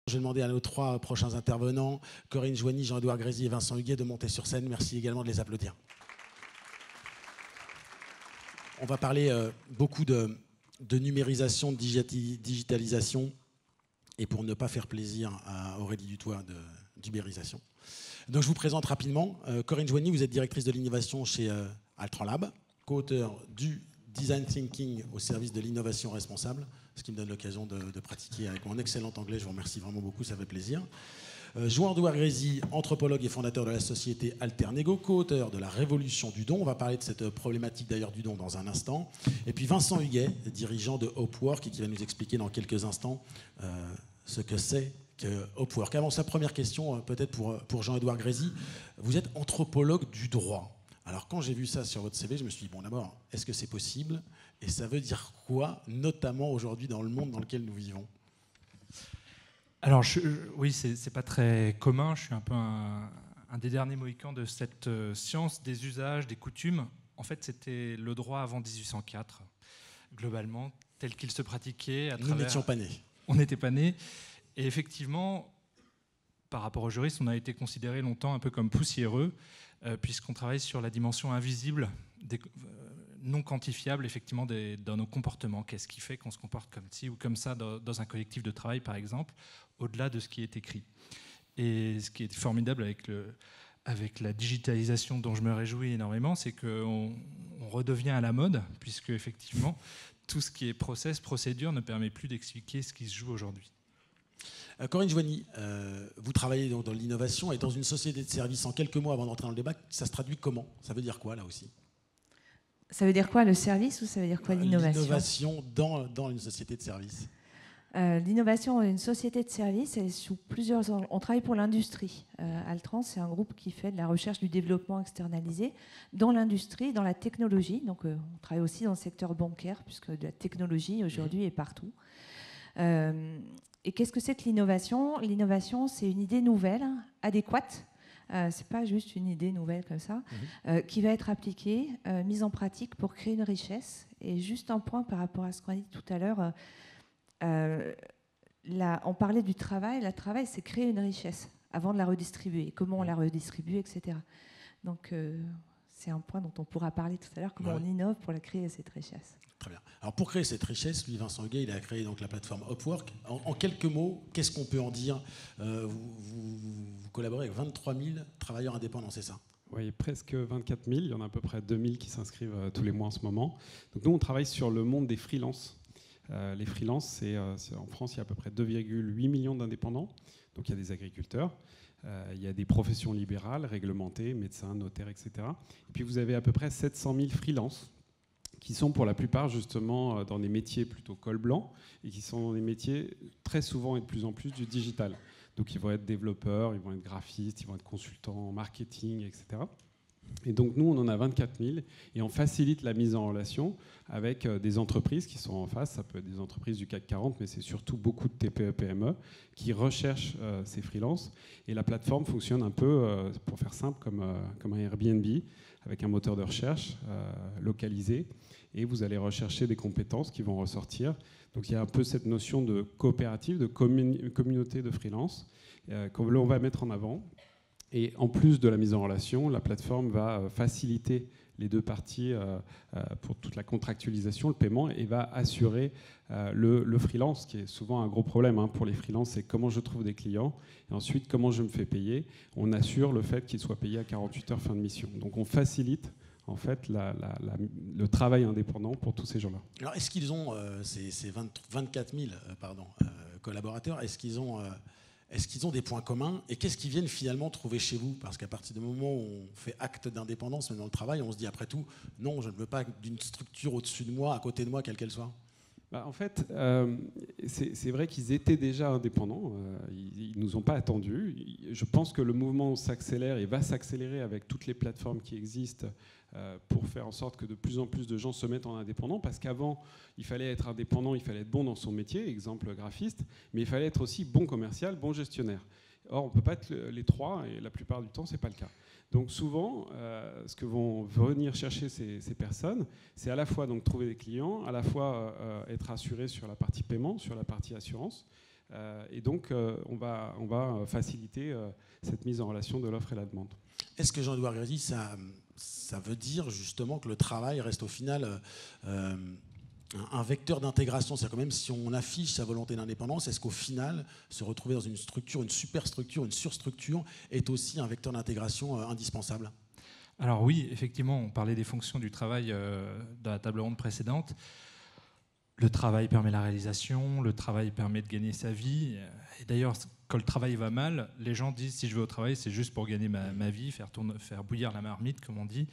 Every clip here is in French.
Je vais demander à nos 3 prochains intervenants, Corinne Joigny, Jean-Édouard Grézy et Vincent Huguet, de monter sur scène. Merci également de les applaudir. On va parler beaucoup de numérisation, de digitalisation, et pour ne pas faire plaisir à Aurélie Dutoit, d'ubérisation. Donc je vous présente rapidement. Corinne Joigny, vous êtes directrice de l'innovation chez Altran Lab, co-auteur du Design Thinking au service de l'innovation responsable, ce qui me donne l'occasion de pratiquer avec mon excellent anglais. Je vous remercie vraiment beaucoup, ça fait plaisir. Jean-Édouard Grézy, anthropologue et fondateur de la société Alternego, co-auteur de la révolution du don. On va parler de cette problématique d'ailleurs du don dans un instant. Et puis Vincent Huguet, dirigeant de Hopwork, et qui va nous expliquer dans quelques instants ce que c'est que Hopwork. Avant sa première question, peut-être pour Jean-Édouard Grézy, vous êtes anthropologue du droit. Alors quand j'ai vu ça sur votre CV, je me suis dit, bon d'abord, est-ce que c'est possible? Et ça veut dire quoi, notamment aujourd'hui dans le monde dans lequel nous vivons? Alors oui, c'est pas très commun, je suis un peu un des derniers mohicans de cette science des usages, des coutumes. En fait, c'était le droit avant 1804, globalement, tel qu'il se pratiquait à travers... Nous n'étions pas nés. On n'était pas nés. Et effectivement, par rapport aux juristes, on a été considéré longtemps un peu comme poussiéreux, puisqu'on travaille sur la dimension invisible, non quantifiable effectivement dans nos comportements. Qu'est-ce qui fait qu'on se comporte comme ci ou comme ça dans un collectif de travail, par exemple, au-delà de ce qui est écrit. Et ce qui est formidable avec la digitalisation dont je me réjouis énormément, c'est qu'on redevient à la mode, puisque effectivement, tout ce qui est procédure ne permet plus d'expliquer ce qui se joue aujourd'hui. Corinne Joigny, vous travaillez donc dans l'innovation et dans une société de services. En quelques mots avant d'entrer dans le débat, ça se traduit comment? Ça veut dire quoi là aussi? Ça veut dire quoi le service ou ça veut dire quoi l'innovation? L'innovation dans une société de services. L'innovation dans une société de services, elle est sous plusieurs angles. On travaille pour l'industrie. Altran, c'est un groupe qui fait de la recherche du développement externalisé dans l'industrie, dans la technologie. Donc, on travaille aussi dans le secteur bancaire, puisque de la technologie aujourd'hui est partout. Et qu'est-ce que c'est que l'innovation? L'innovation, c'est une idée nouvelle, adéquate. C'est pas juste une idée nouvelle comme ça, qui va être appliquée, mise en pratique pour créer une richesse. Et juste un point par rapport à ce qu'on a dit tout à l'heure, on parlait du travail. Le travail, c'est créer une richesse avant de la redistribuer. Comment on la redistribue, etc. Donc, c'est un point dont on pourra parler tout à l'heure, comment on innove pour la créer, cette richesse. Très bien. Alors pour créer cette richesse, lui, Vincent Huguet, il a créé donc la plateforme Hopwork. En quelques mots, qu'est-ce qu'on peut en dire? Vous collaborez avec 23 000 travailleurs indépendants, c'est ça? Oui, presque 24 000. Il y en a à peu près 2 000 qui s'inscrivent tous les mois en ce moment. Donc nous, on travaille sur le monde des freelances. Les freelances, en France, il y a à peu près 2,8 millions d'indépendants. Donc il y a des agriculteurs. Il y a des professions libérales, réglementées, médecins, notaires, etc. Et puis vous avez à peu près 700 000 freelances qui sont pour la plupart justement dans des métiers plutôt col blanc et qui sont dans des métiers très souvent et de plus en plus du digital. Donc ils vont être développeurs, ils vont être graphistes, ils vont être consultants en marketing, etc. Et donc nous, on en a 24 000 et on facilite la mise en relation avec des entreprises qui sont en face. Ça peut être des entreprises du CAC 40, mais c'est surtout beaucoup de TPE, PME qui recherchent ces freelances. Et la plateforme fonctionne un peu, pour faire simple, comme un Airbnb, avec un moteur de recherche localisé. Et vous allez rechercher des compétences qui vont ressortir. Donc il y a un peu cette notion de coopérative, de communauté de freelance qu'on va mettre en avant. Et en plus de la mise en relation, la plateforme va faciliter les deux parties pour toute la contractualisation, le paiement, et va assurer le freelance, qui est souvent un gros problème pour les freelances, c'est comment je trouve des clients, et ensuite comment je me fais payer. On assure le fait qu'ils soient payés à 48 heures fin de mission. Donc on facilite en fait le travail indépendant pour tous ces gens-là. Alors est-ce qu'ils ont, ces 24 000 collaborateurs, est-ce qu'ils ont des points communs et qu'est-ce qu'ils viennent finalement trouver chez vous? Parce qu'à partir du moment où on fait acte d'indépendance, même dans le travail, on se dit après tout, non, je ne veux pas d'une structure au-dessus de moi, à côté de moi, quelle qu'elle soit. En fait, c'est vrai qu'ils étaient déjà indépendants, ils ne nous ont pas attendus. Je pense que le mouvement s'accélère et va s'accélérer avec toutes les plateformes qui existent pour faire en sorte que de plus en plus de gens se mettent en indépendant, parce qu'avant, il fallait être indépendant, il fallait être bon dans son métier, exemple graphiste, mais il fallait être aussi bon commercial, bon gestionnaire. Or, on ne peut pas être les trois, et la plupart du temps, ce n'est pas le cas. Donc souvent, ce que vont venir chercher ces personnes, c'est à la fois donc, trouver des clients, à la fois être assuré sur la partie paiement, sur la partie assurance, Et donc, on va faciliter cette mise en relation de l'offre et la demande. Est-ce que Jean-Édouard Grézy, ça veut dire justement que le travail reste au final un vecteur d'intégration? C'est-à-dire que même si on affiche sa volonté d'indépendance, est-ce qu'au final, se retrouver dans une structure, une superstructure, une surstructure, est aussi un vecteur d'intégration indispensable? Alors oui, effectivement, on parlait des fonctions du travail dans la table ronde précédente. Le travail permet la réalisation, le travail permet de gagner sa vie. Et d'ailleurs, quand le travail va mal, les gens disent si je vais au travail, c'est juste pour gagner ma vie, faire bouillir la marmite, comme on dit.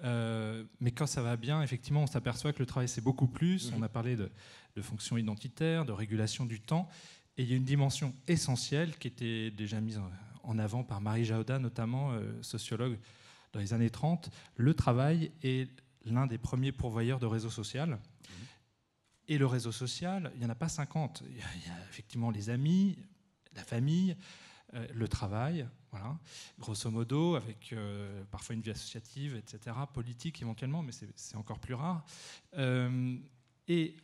Mais quand ça va bien, effectivement, on s'aperçoit que le travail, c'est beaucoup plus. On a parlé de fonctions identitaires, de régulation du temps. Et il y a une dimension essentielle qui était déjà mise en avant par Marie Jahoda, notamment sociologue dans les années 30. Le travail est l'un des premiers pourvoyeurs de réseau social. Et le réseau social, il n'y en a pas 50. Il y a effectivement les amis, la famille, le travail, voilà, grosso modo, avec parfois une vie associative, etc., politique éventuellement, mais c'est encore plus rare. Et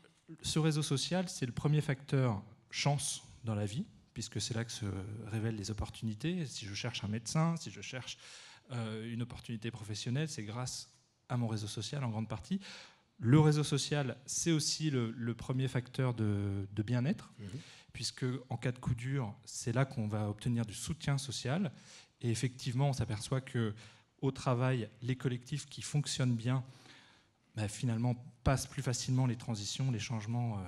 ce réseau social, c'est le premier facteur chance dans la vie, puisque c'est là que se révèlent les opportunités. Si je cherche un médecin, si je cherche une opportunité professionnelle, c'est grâce à mon réseau social en grande partie. Le réseau social, c'est aussi le premier facteur de bien-être, puisque en cas de coup dur, c'est là qu'on va obtenir du soutien social. Et effectivement, on s'aperçoit qu'au travail, les collectifs qui fonctionnent bien, finalement, passent plus facilement les transitions, les changements.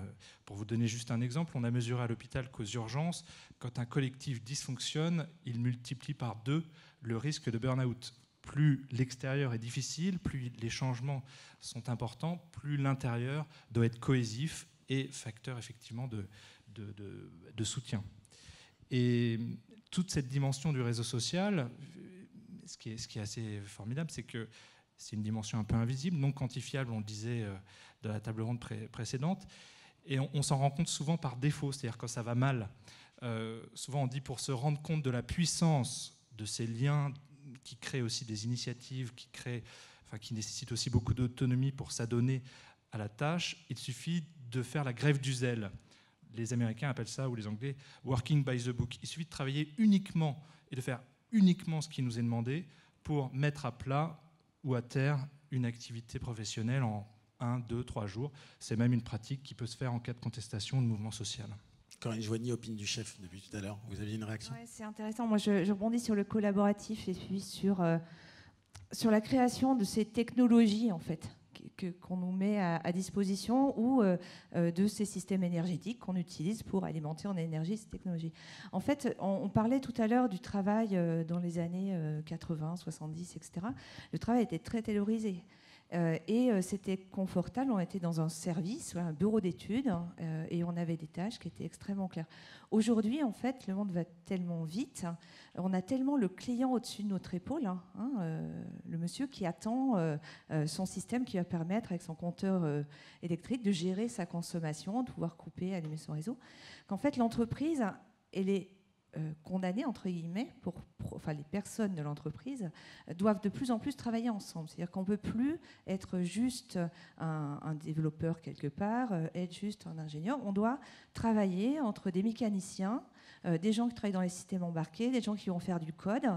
Pour vous donner juste un exemple, on a mesuré à l'hôpital qu'aux urgences, quand un collectif dysfonctionne, il multiplie par 2 le risque de burn-out. Plus l'extérieur est difficile, plus les changements sont importants, plus l'intérieur doit être cohésif et facteur effectivement de soutien. Et toute cette dimension du réseau social, ce qui est assez formidable, c'est que c'est une dimension un peu invisible, non quantifiable, on le disait dans la table ronde précédente, et on s'en rend compte souvent par défaut, c'est-à-dire quand ça va mal. Souvent on dit pour se rendre compte de la puissance de ces liens qui créent aussi des initiatives, qui nécessitent aussi beaucoup d'autonomie pour s'adonner à la tâche, il suffit de faire la grève du zèle. Les Américains appellent ça, ou les Anglais, working by the book. Il suffit de travailler uniquement et de faire uniquement ce qui nous est demandé pour mettre à plat ou à terre une activité professionnelle en 1, 2, 3 jours. C'est même une pratique qui peut se faire en cas de contestation de mouvement social. Corinne Joigny, opine du chef depuis tout à l'heure. Vous aviez une réaction? Ouais, c'est intéressant. Moi, je rebondis sur le collaboratif et puis sur la création de ces technologies, en fait, qu'on nous met à disposition ou de ces systèmes énergétiques qu'on utilise pour alimenter en énergie ces technologies. En fait, on parlait tout à l'heure du travail dans les années 80, 70, etc. Le travail était très taylorisé. Et c'était confortable, on était dans un service, un bureau d'études, et on avait des tâches qui étaient extrêmement claires. Aujourd'hui, en fait, le monde va tellement vite, on a tellement le client au-dessus de notre épaule, le monsieur qui attend son système qui va permettre, avec son compteur électrique, de gérer sa consommation, de pouvoir couper, allumer son réseau, qu'en fait, l'entreprise, elle est condamnés, entre guillemets, les personnes de l'entreprise doivent de plus en plus travailler ensemble. C'est-à-dire qu'on ne peut plus être juste un développeur quelque part, être juste un ingénieur. On doit travailler entre des mécaniciens, des gens qui travaillent dans les systèmes embarqués, des gens qui vont faire du code.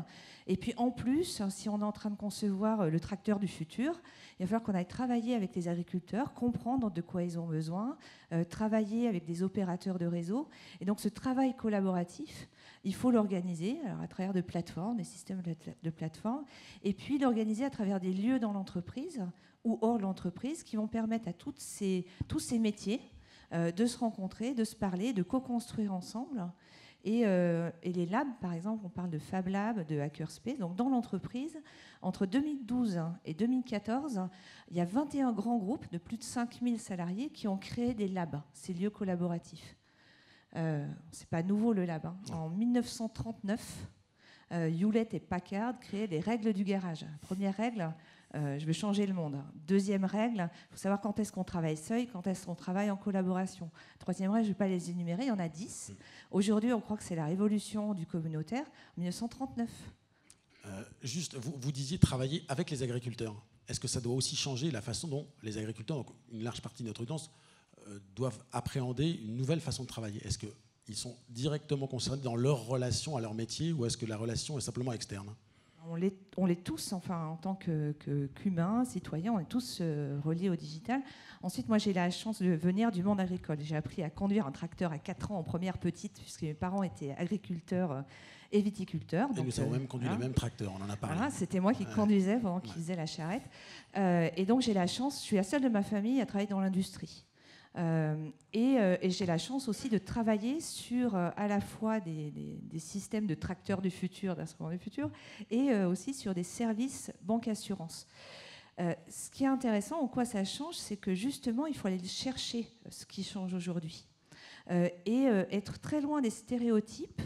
Et puis en plus, si on est en train de concevoir le tracteur du futur, il va falloir qu'on aille travailler avec les agriculteurs, comprendre de quoi ils ont besoin, travailler avec des opérateurs de réseau. Et donc ce travail collaboratif, il faut l'organiser à travers de plateformes, des systèmes de plateformes, et puis l'organiser à travers des lieux dans l'entreprise ou hors de l'entreprise qui vont permettre à tous ces métiers de se rencontrer, de se parler, de co-construire ensemble. Et les labs, par exemple, on parle de Fab Lab, de Hackerspace. Donc dans l'entreprise, entre 2012 et 2014, il y a 21 grands groupes de plus de 5000 salariés qui ont créé des labs, ces lieux collaboratifs. C'est pas nouveau le lab. En 1939, Hewlett et Packard créaient les règles du garage. Première règle, je vais changer le monde. Deuxième règle, il faut savoir quand est-ce qu'on travaille seul, quand est-ce qu'on travaille en collaboration. Troisième règle, je ne vais pas les énumérer, il y en a 10. Aujourd'hui, on croit que c'est la révolution du communautaire, 1939. Juste, vous disiez travailler avec les agriculteurs. Est-ce que ça doit aussi changer la façon dont les agriculteurs, donc une large partie de notre audience, doivent appréhender une nouvelle façon de travailler? Est-ce que ils sont directement concernés dans leur relation à leur métier, ou est-ce que la relation est simplement externe? On l'est tous, enfin, en tant qu'humains, citoyens, on est tous reliés au digital. Ensuite, moi, j'ai la chance de venir du monde agricole. J'ai appris à conduire un tracteur à 4 ans en première petite, puisque mes parents étaient agriculteurs et viticulteurs. Et nous avons même conduit le même tracteur, on en a parlé. Voilà, c'était moi qui conduisais pendant qu'ils faisaient la charrette. Et donc, j'ai la chance, je suis la seule de ma famille à travailler dans l'industrie. Et j'ai la chance aussi de travailler sur à la fois des systèmes de tracteurs du futur, d'instruments du futur, et aussi sur des services banque-assurance. Ce qui est intéressant, en quoi ça change, c'est que justement, il faut aller chercher ce qui change aujourd'hui et être très loin des stéréotypes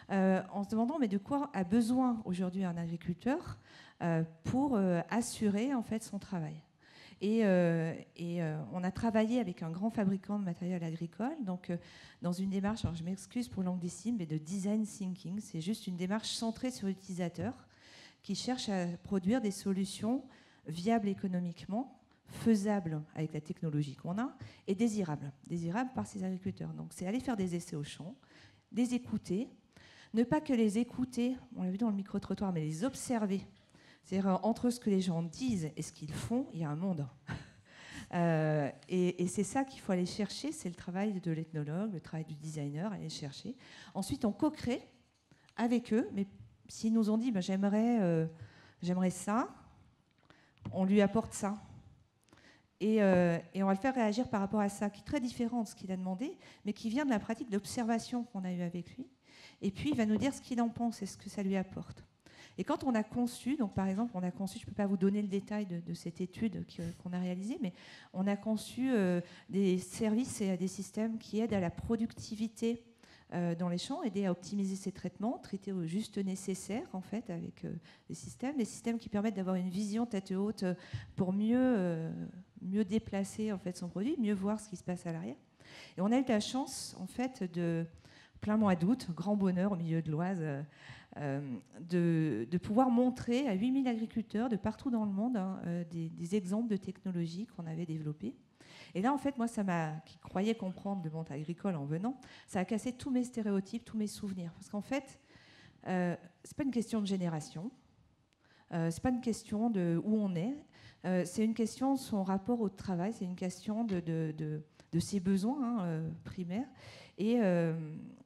en se demandant mais de quoi a besoin aujourd'hui un agriculteur pour assurer en fait son travail. Et on a travaillé avec un grand fabricant de matériel agricole, donc dans une démarche, alors je m'excuse pour l'anglicisme, mais de design thinking. C'est juste une démarche centrée sur l'utilisateur qui cherche à produire des solutions viables économiquement, faisables avec la technologie qu'on a, et désirables par ces agriculteurs. Donc c'est aller faire des essais au champ, les écouter, ne pas que les écouter, on l'a vu dans le micro-trottoir, mais les observer. C'est-à-dire, entre ce que les gens disent et ce qu'ils font, il y a un monde. Et c'est ça qu'il faut aller chercher, c'est le travail de l'ethnologue, le travail du designer, aller chercher. Ensuite, on co-crée avec eux, mais s'ils nous ont dit ben, j'aimerais ça, on lui apporte ça. Et on va le faire réagir par rapport à ça, qui est très différent de ce qu'il a demandé, mais qui vient de la pratique d'observation qu'on a eue avec lui. Et puis, il va nous dire ce qu'il en pense et ce que ça lui apporte. Et quand on a conçu, donc par exemple, on a conçu, je ne peux pas vous donner le détail de cette étude qu'on a réalisée, mais on a conçu des services et des systèmes qui aident à la productivité dans les champs, aider à optimiser ces traitements, traiter au juste nécessaire, en fait, avec des systèmes qui permettent d'avoir une vision tête haute pour mieux déplacer en fait, son produit, mieux voir ce qui se passe à l'arrière. Et on a eu la chance, en fait, de plein mois d'août, grand bonheur au milieu de l'Oise, de pouvoir montrer à 8000 agriculteurs de partout dans le monde des exemples de technologies qu'on avait développées. Et là, en fait, moi, qui croyais comprendre le monde agricole en venant, ça a cassé tous mes stéréotypes, tous mes souvenirs. Parce qu'en fait, c'est pas une question de génération, c'est pas une question de où on est, c'est une question de son rapport au travail, c'est une question de ses besoins primaires. Et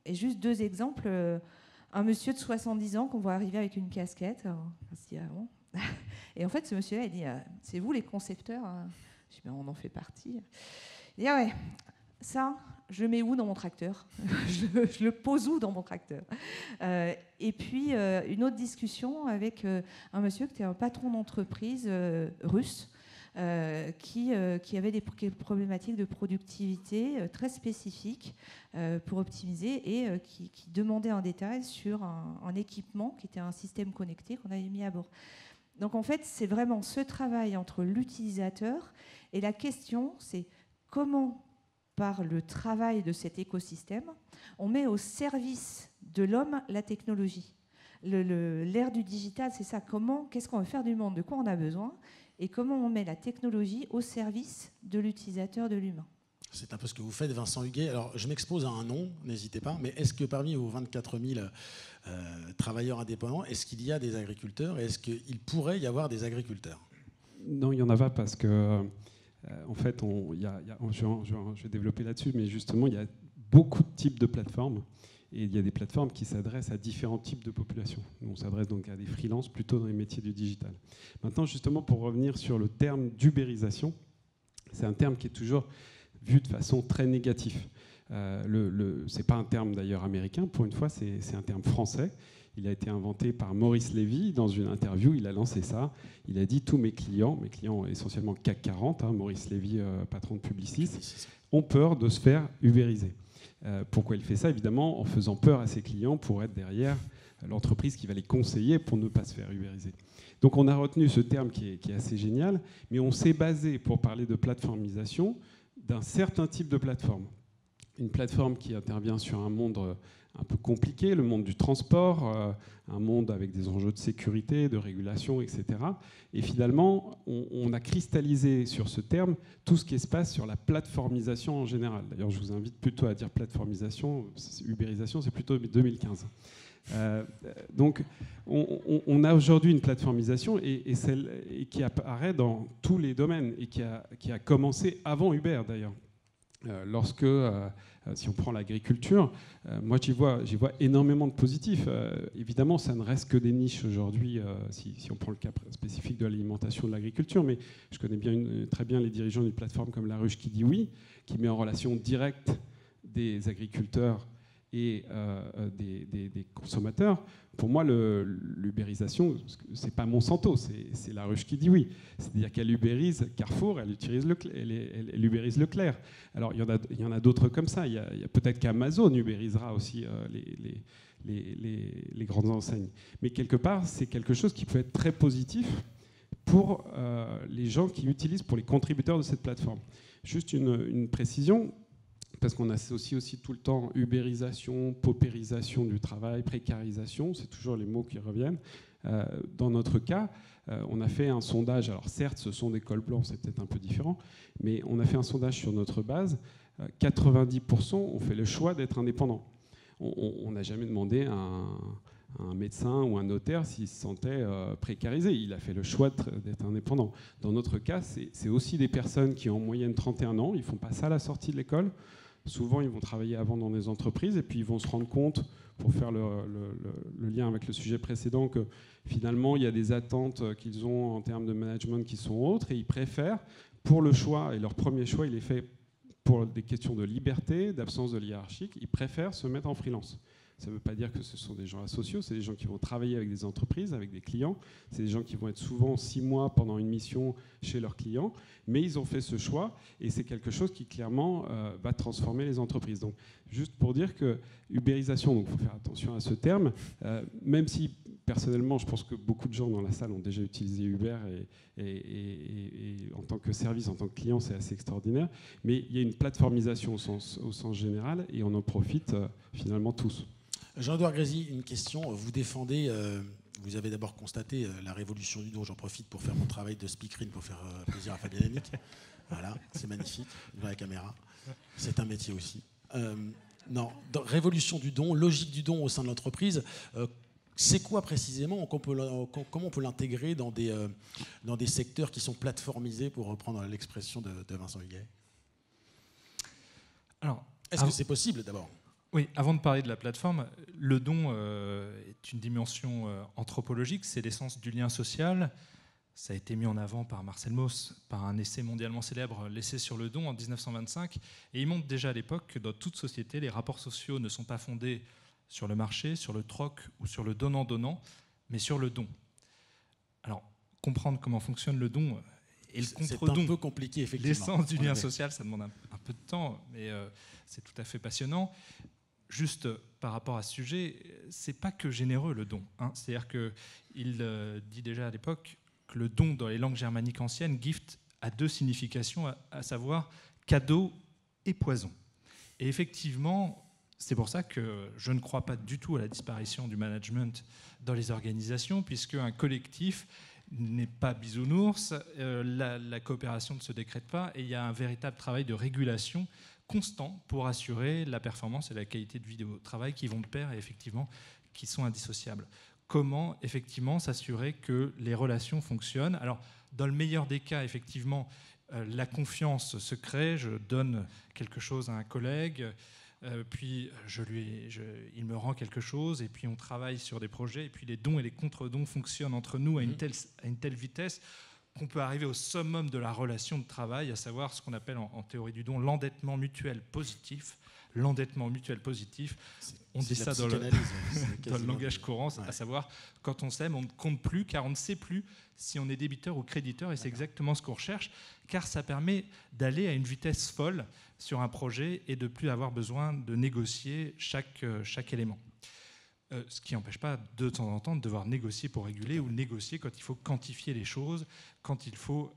juste 2 exemples. Un monsieur de 70 ans qu'on voit arriver avec une casquette. Et en fait, ce monsieur-là, il dit c'est vous les concepteurs? Je dis on en fait partie. Il dit ouais, ça, je le mets où dans mon tracteur? je le pose où dans mon tracteur? Et puis, une autre discussion avec un monsieur qui était un patron d'entreprise russe. Qui avait des problématiques de productivité très spécifiques pour optimiser et qui demandait un détail sur un équipement qui était un système connecté qu'on avait mis à bord. Donc en fait, c'est vraiment ce travail entre l'utilisateur et la question, c'est comment, par le travail de cet écosystème, on met au service de l'homme la technologie. L'ère du digital, c'est ça. Qu'est-ce qu'on veut faire du monde? De quoi on a besoin? Et comment on met la technologie au service de l'utilisateur, de l'humain. C'est un peu ce que vous faites, Vincent Huguet. Alors, je m'expose à un nom, n'hésitez pas, mais est-ce que parmi vos 24 000 travailleurs indépendants, est-ce qu'il y a des agriculteurs et est-ce qu'il pourrait y avoir des agriculteurs? Non, il n'y en a pas parce que, en fait, je vais développer là-dessus, mais justement, il y a beaucoup de types de plateformes. Et il y a des plateformes qui s'adressent à différents types de populations. On s'adresse donc à des freelances plutôt dans les métiers du digital. Maintenant, justement, pour revenir sur le terme d'ubérisation, c'est un terme qui est toujours vu de façon très négative. C'est pas un terme d'ailleurs américain, pour une fois, c'est un terme français. Il a été inventé par Maurice Lévy. Dans une interview, il a lancé ça. Il a dit tous mes clients essentiellement CAC 40, Maurice Lévy, patron de Publicis, ont peur de se faire ubériser. Pourquoi il fait ça? Évidemment, en faisant peur à ses clients pour être derrière l'entreprise qui va les conseiller pour ne pas se faire ubériser. Donc on a retenu ce terme qui est assez génial, mais on s'est basé, pour parler de plateformisation, d'un certain type de plateforme. une plateforme qui intervient sur un monde un peu compliqué, le monde du transport, un monde avec des enjeux de sécurité, de régulation, etc. Et finalement, on a cristallisé sur ce terme tout ce qui se passe sur la plateformisation en général. D'ailleurs, je vous invite plutôt à dire plateformisation, ubérisation, c'est plutôt 2015. Donc, on a aujourd'hui une plateformisation et qui apparaît dans tous les domaines et qui a commencé avant Uber d'ailleurs. Si on prend l'agriculture, moi j'y vois énormément de positifs. Évidemment, ça ne reste que des niches aujourd'hui, si on prend le cas spécifique de l'alimentation, de l'agriculture, mais je connais très bien les dirigeants d'une plateforme comme La Ruche qui dit oui, qui met en relation directe des agriculteurs et des consommateurs. Pour moi, l'ubérisation, c'est pas Monsanto, c'est La Ruche qui dit oui. C'est-à-dire qu'elle ubérise Carrefour, elle ubérise Leclerc. Alors, il y en a d'autres comme ça. Il y a peut-être qu'Amazon ubérisera aussi les grandes enseignes. Mais quelque part, c'est quelque chose qui peut être très positif pour les gens qui utilisent, pour les contributeurs de cette plateforme. Juste une précision, parce qu'on associe aussi tout le temps ubérisation, paupérisation du travail, précarisation, c'est toujours les mots qui reviennent. Dans notre cas, on a fait un sondage, alors certes ce sont des cols blancs, c'est peut-être un peu différent, mais on a fait un sondage sur notre base, 90% ont fait le choix d'être indépendants. On n'a jamais demandé à un médecin ou un notaire s'il se sentait précarisé, il a fait le choix d'être indépendant. Dans notre cas, c'est aussi des personnes qui ont en moyenne 31 ans, ils ne font pas ça à la sortie de l'école. Souvent, ils vont travailler avant dans des entreprises et puis ils vont se rendre compte, pour faire le lien avec le sujet précédent, que finalement, il y a des attentes qu'ils ont en termes de management qui sont autres et ils préfèrent, pour le choix, et leur premier choix, il est fait pour des questions de liberté, d'absence de hiérarchique, ils préfèrent se mettre en freelance. Ça ne veut pas dire que ce sont des gens asociaux, c'est des gens qui vont travailler avec des entreprises, avec des clients. C'est des gens qui vont être souvent 6 mois pendant une mission chez leurs clients. Mais ils ont fait ce choix et c'est quelque chose qui clairement va transformer les entreprises. Donc, juste pour dire que ubérisation, donc il faut faire attention à ce terme, même si personnellement je pense que beaucoup de gens dans la salle ont déjà utilisé Uber et en tant que service, en tant que client, c'est assez extraordinaire. Mais il y a une plateformisation au sens général et on en profite finalement tous. Jean-Edouard Grésy, une question. Vous défendez, vous avez d'abord constaté la révolution du don. J'en profite pour faire mon travail de speakerine pour faire plaisir à Fabien Yannick. Voilà, c'est magnifique, devant la caméra. C'est un métier aussi. Révolution du don, logique du don au sein de l'entreprise. C'est quoi précisément? Comment on peut l'intégrer dans des secteurs qui sont plateformisés, pour reprendre l'expression de Vincent Huguet? Alors, est-ce que c'est possible d'abord? Oui, avant de parler de la plateforme, le don est une dimension anthropologique, c'est l'essence du lien social. Ça a été mis en avant par Marcel Mauss, par un essai mondialement célèbre, l'essai sur le don en 1925. Et il montre déjà à l'époque que dans toute société, les rapports sociaux ne sont pas fondés sur le marché, sur le troc ou sur le donnant-donnant, mais sur le don. Alors, comprendre comment fonctionne le don et le contre-don, c'est un peu compliqué, effectivement. L'essence du lien social, ça demande un peu de temps, mais c'est tout à fait passionnant. Juste par rapport à ce sujet, c'est pas que généreux le don. C'est-à-dire qu'il dit déjà à l'époque que le don dans les langues germaniques anciennes, gift, a 2 significations, à savoir cadeau et poison. Et effectivement, c'est pour ça que je ne crois pas du tout à la disparition du management dans les organisations, puisque un collectif n'est pas bisounours, la coopération ne se décrète pas, et il y a un véritable travail de régulation constant pour assurer la performance et la qualité de vie au travail qui vont de pair et effectivement qui sont indissociables. Comment effectivement s'assurer que les relations fonctionnent? Alors, dans le meilleur des cas, effectivement, la confiance se crée, je donne quelque chose à un collègue, puis il me rend quelque chose, et puis on travaille sur des projets, et puis les dons et les contre-dons fonctionnent entre nous à une telle vitesse qu'on peut arriver au summum de la relation de travail, à savoir ce qu'on appelle en théorie du don l'endettement mutuel positif. L'endettement mutuel positif, on dit ça dans le langage courant, à savoir quand on s'aime, on ne compte plus car on ne sait plus si on est débiteur ou créditeur, et c'est exactement ce qu'on recherche, car ça permet d'aller à une vitesse folle sur un projet et de ne plus avoir besoin de négocier chaque élément. Ce qui n'empêche pas de temps en temps de devoir négocier pour réguler ou négocier quand il faut quantifier les choses, quand il faut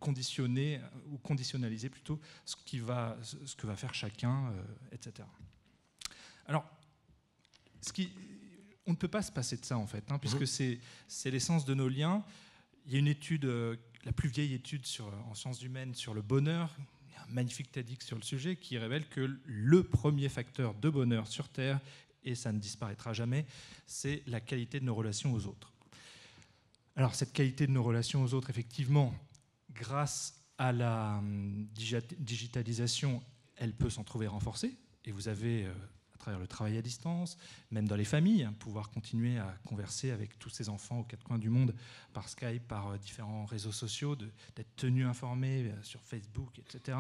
conditionner ou conditionnaliser plutôt ce que va faire chacun, etc. Alors, on ne peut pas se passer de ça en fait, puisque c'est l'essence de nos liens. Il y a une étude, la plus vieille étude en sciences humaines sur le bonheur, il y a un magnifique TEDx sur le sujet qui révèle que le premier facteur de bonheur sur Terre, et ça ne disparaîtra jamais, c'est la qualité de nos relations aux autres. Alors cette qualité de nos relations aux autres, effectivement, grâce à la digitalisation, elle peut s'en trouver renforcée, et vous avez, à travers le travail à distance, même dans les familles, pouvoir continuer à converser avec tous ces enfants aux quatre coins du monde par Skype, par différents réseaux sociaux, d'être tenus informés sur Facebook, etc.,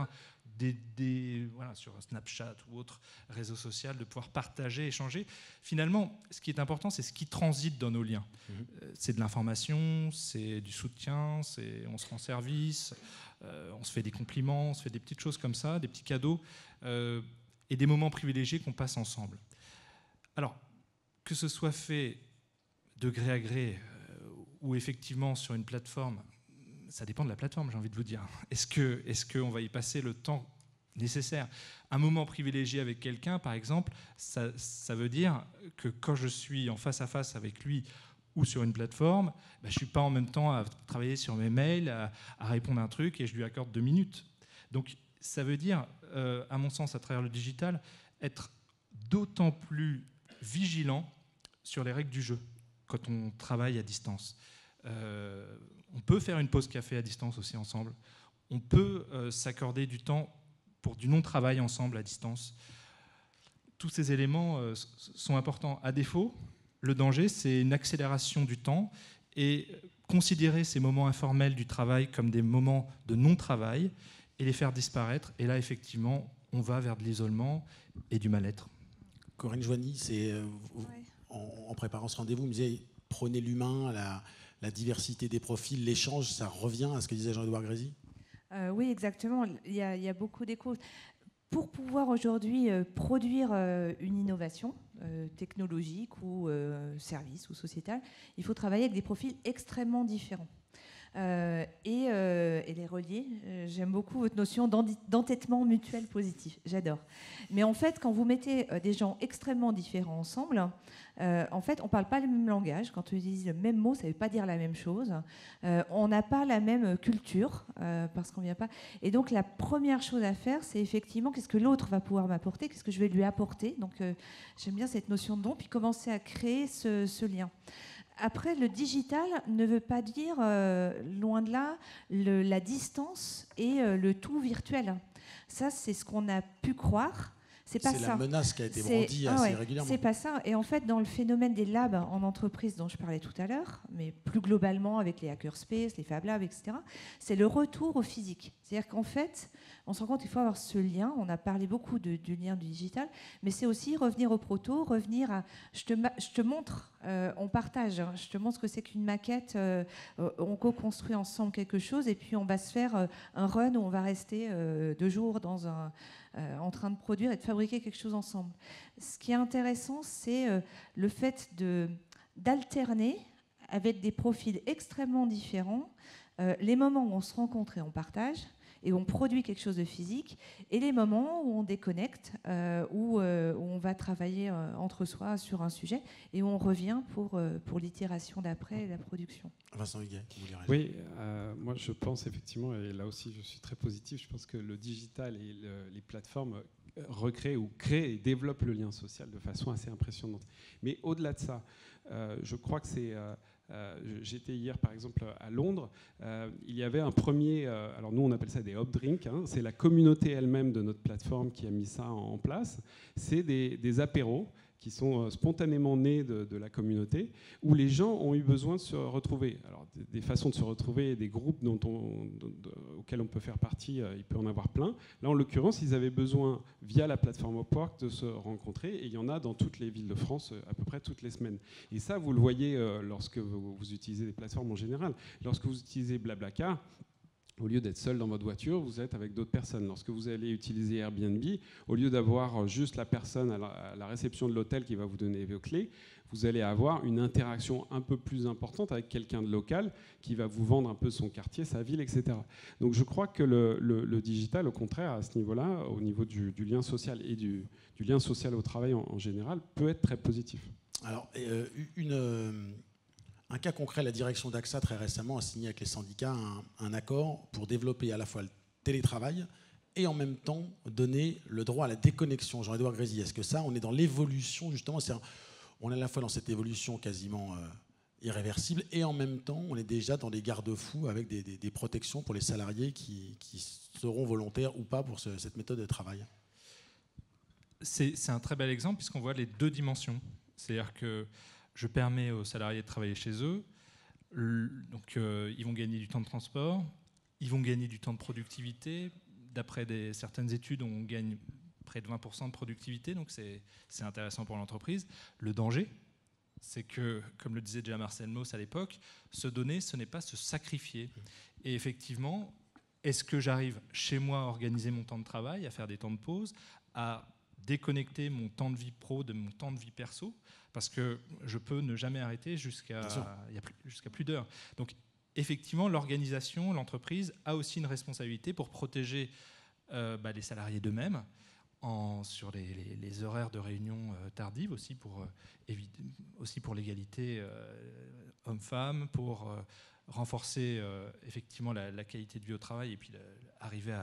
voilà, sur Snapchat ou autres réseaux sociaux, de pouvoir partager, échanger. Finalement, ce qui est important, c'est ce qui transite dans nos liens. C'est de l'information, c'est du soutien, on se rend service, on se fait des compliments, on se fait des petites choses comme ça, des petits cadeaux, et des moments privilégiés qu'on passe ensemble. Alors, que ce soit fait de gré à gré ou effectivement sur une plateforme, ça dépend de la plateforme, j'ai envie de vous dire. Est-ce qu'on va y passer le temps nécessaire? Un moment privilégié avec quelqu'un, par exemple, ça veut dire que quand je suis en face à face avec lui ou sur une plateforme, je ne suis pas en même temps à travailler sur mes mails, à répondre à un truc et je lui accorde 2 minutes. Donc ça veut dire, à mon sens, à travers le digital, être d'autant plus vigilant sur les règles du jeu quand on travaille à distance. On peut faire une pause café à distance aussi ensemble. On peut s'accorder du temps pour du non-travail ensemble à distance. Tous ces éléments sont importants. À défaut, le danger, c'est une accélération du temps et considérer ces moments informels du travail comme des moments de non-travail et les faire disparaître. Et là, effectivement, on va vers de l'isolement et du mal-être. Corinne Joigny, en préparant ce rendez-vous, vous me disiez, prenez l'humain, la diversité des profils, l'échange, ça revient à ce que disait Jean-Édouard Grésy? Oui, exactement. Il y a beaucoup d'échos. Pour pouvoir aujourd'hui produire une innovation technologique ou service ou sociétale, il faut travailler avec des profils extrêmement différents. Et les relier. J'aime beaucoup votre notion d'entêtement mutuel positif. J'adore. Mais en fait, quand vous mettez des gens extrêmement différents ensemble, en fait, on ne parle pas le même langage. Quand on utilise le même mot, ça ne veut pas dire la même chose. On n'a pas la même culture parce qu'on ne vient pas. Et donc, la première chose à faire, c'est effectivement qu'est-ce que l'autre va pouvoir m'apporter, qu'est-ce que je vais lui apporter. Donc, j'aime bien cette notion de don, puis commencer à créer ce lien. Après, le digital ne veut pas dire, loin de là, la distance et le tout virtuel. Ça, c'est ce qu'on a pu croire. C'est pas ça. C'est la menace qui a été brandie assez régulièrement. C'est pas ça. Et en fait, dans le phénomène des labs en entreprise dont je parlais tout à l'heure, mais plus globalement avec les hackerspace, les Fab Labs, etc., c'est le retour au physique. C'est-à-dire qu'en fait, on se rend compte qu'il faut avoir ce lien. On a parlé beaucoup du lien du digital, mais c'est aussi revenir au proto, revenir à je te montre, on partage, hein, je te montre ce que c'est qu'une maquette, on co-construit ensemble quelque chose, et puis on va se faire un run où on va rester 2 jours en train de produire et de fabriquer quelque chose ensemble. Ce qui est intéressant, c'est le fait d'alterner avec des profils extrêmement différents les moments où on se rencontre et on partage et où on produit quelque chose de physique, et les moments où on déconnecte, où on va travailler entre soi sur un sujet et où on revient pour l'itération d'après et la production. Vincent Huguet, qui voulait réagir. Oui, moi je pense effectivement, et là aussi je suis très positif, je pense que le digital et les plateformes recréent ou créent et développent le lien social de façon assez impressionnante. Mais au-delà de ça, je crois que c'est... J'étais hier par exemple à Londres, il y avait un premier, alors nous on appelle ça des hop drinks, hein, c'est la communauté elle-même de notre plateforme qui a mis ça en place. C'est des apéros qui sont spontanément nés de la communauté, où les gens ont eu besoin de se retrouver. Alors, des façons de se retrouver, des groupes auxquels on peut faire partie, il peut en avoir plein. Là, en l'occurrence, ils avaient besoin, via la plateforme Upwork, de se rencontrer, et il y en a dans toutes les villes de France, à peu près toutes les semaines. Et ça, vous le voyez lorsque vous utilisez des plateformes en général. Lorsque vous utilisez Blablacar, Au lieu d'être seul dans votre voiture, vous êtes avec d'autres personnes. Lorsque vous allez utiliser Airbnb, au lieu d'avoir juste la personne à la réception de l'hôtel qui va vous donner vos clés, vous allez avoir une interaction un peu plus importante avec quelqu'un de local qui va vous vendre un peu son quartier, sa ville, etc. Donc je crois que le digital, au contraire, à ce niveau-là, au niveau du lien social et du lien social au travail en général, peut être très positif. Alors, un cas concret, la direction d'AXA très récemment a signé avec les syndicats un accord pour développer à la fois le télétravail et en même temps donner le droit à la déconnexion. Jean-Édouard Grésy, est-ce que ça, on est dans l'évolution justement, on est à la fois dans cette évolution quasiment irréversible et en même temps, on est déjà dans des garde-fous avec des protections pour les salariés qui seront volontaires ou pas pour cette méthode de travail? C'est un très bel exemple puisqu'on voit les deux dimensions. C'est-à-dire que je permets aux salariés de travailler chez eux, donc ils vont gagner du temps de transport, ils vont gagner du temps de productivité. D'après certaines études, on gagne près de 20% de productivité, donc c'est intéressant pour l'entreprise. Le danger, c'est que, comme le disait déjà Marcel Mauss à l'époque, se donner, ce n'est pas se sacrifier. Et effectivement, est-ce que j'arrive chez moi à organiser mon temps de travail, à faire des temps de pause, à déconnecter mon temps de vie pro de mon temps de vie perso, parce que je peux ne jamais arrêter jusqu'à plus d'heures. Donc effectivement, l'organisation, l'entreprise a aussi une responsabilité pour protéger les salariés d'eux-mêmes sur les horaires de réunion tardives, aussi pour l'égalité homme-femme, pour renforcer effectivement la qualité de vie au travail et puis arriver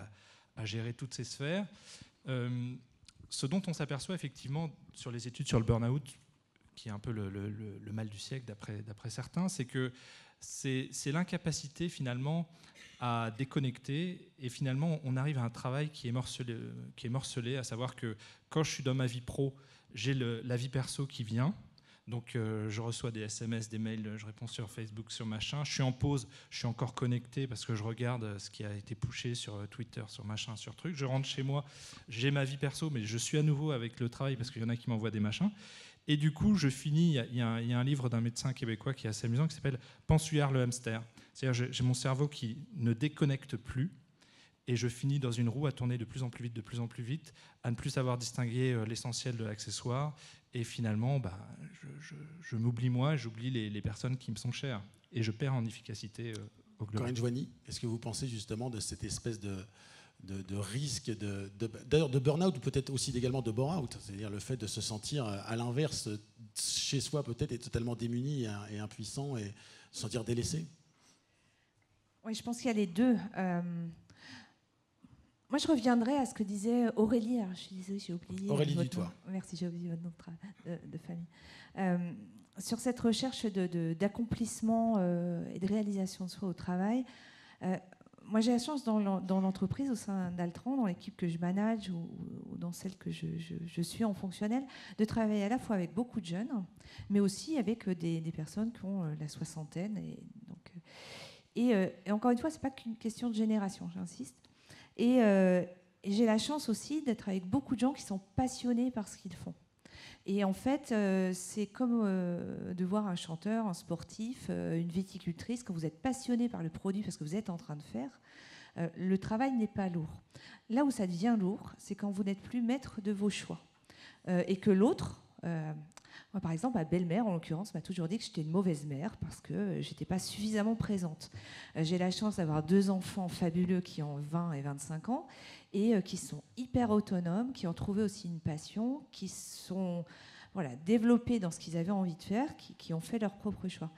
à gérer toutes ces sphères. Ce dont on s'aperçoit effectivement sur les études sur le burn-out, qui est un peu le mal du siècle d'après certains, c'est que c'est l'incapacité finalement à déconnecter, et finalement on arrive à un travail qui est morcelé, à savoir que quand je suis dans ma vie pro, j'ai la vie perso qui vient. Donc je reçois des SMS, des mails, je réponds sur Facebook, sur machin. Je suis en pause, je suis encore connecté parce que je regarde ce qui a été pushé sur Twitter, sur machin, sur truc. Je rentre chez moi, j'ai ma vie perso, mais je suis à nouveau avec le travail parce qu'il y en a qui m'envoient des machins. Et du coup, je finis, il y a un livre d'un médecin québécois qui est assez amusant qui s'appelle « Pensuard le hamster ». C'est-à-dire j'ai mon cerveau qui ne déconnecte plus et je finis dans une roue à tourner de plus en plus vite, à ne plus savoir distinguer l'essentiel de l'accessoire. Et finalement, je m'oublie moi, j'oublie les personnes qui me sont chères. Et je perds en efficacité au global. Corinne Joigny, est-ce que vous pensez justement de cette espèce de risque, d'ailleurs de burn-out ou peut-être aussi également de bore-out, c'est-à-dire le fait de se sentir à l'inverse, chez soi peut-être, et totalement démuni et impuissant et se sentir délaissé? Oui, je pense qu'il y a les deux. Moi, je reviendrai à ce que disait Aurélie. Alors, je suis désolée, j'ai oublié. Aurélie Dutoit. Merci, j'ai oublié votre nom de famille. Sur cette recherche d'accomplissement et de réalisation de soi au travail, moi, j'ai la chance dans l'entreprise, au sein d'Altran, dans l'équipe que je manage ou dans celle que je suis en fonctionnel, de travailler à la fois avec beaucoup de jeunes, mais aussi avec des personnes qui ont la soixantaine. Et encore une fois, ce n'est pas qu'une question de génération, j'insiste. Et j'ai la chance aussi d'être avec beaucoup de gens qui sont passionnés par ce qu'ils font. Et en fait, c'est comme de voir un chanteur, un sportif, une viticultrice. Quand vous êtes passionné par le produit, parce que vous êtes en train de faire, le travail n'est pas lourd. Là où ça devient lourd, c'est quand vous n'êtes plus maître de vos choix. Et que l'autre... moi, par exemple, ma belle-mère, en l'occurrence, m'a toujours dit que j'étais une mauvaise mère parce que je n'étais pas suffisamment présente. J'ai la chance d'avoir 2 enfants fabuleux qui ont 20 et 25 ans et qui sont hyper autonomes, qui ont trouvé aussi une passion, qui sont développés dans ce qu'ils avaient envie de faire, qui ont fait leur propre choix.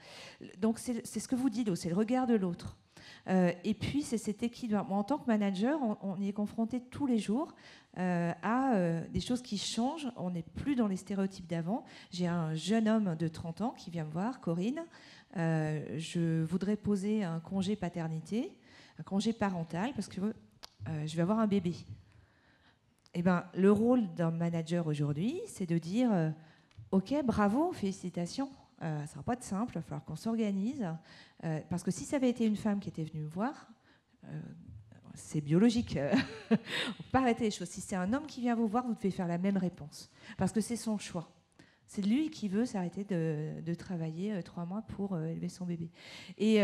Donc, c'est ce que vous dites, c'est le regard de l'autre. Et puis, c'est cet équilibre. Moi, en tant que manager, on y est confronté tous les jours à des choses qui changent. On n'est plus dans les stéréotypes d'avant. J'ai un jeune homme de 30 ans qui vient me voir, Corinne. Je voudrais poser un congé paternité, un congé parental, parce que je vais avoir un bébé. Eh ben, le rôle d'un manager aujourd'hui, c'est de dire OK, bravo, félicitations. Ça ne va pas être simple, il va falloir qu'on s'organise. Parce que si ça avait été une femme qui était venue me voir, c'est biologique. On ne peut pas arrêter les choses. Si c'est un homme qui vient vous voir, vous devez faire la même réponse. Parce que c'est son choix. C'est lui qui veut s'arrêter de travailler 3 mois pour élever son bébé. Et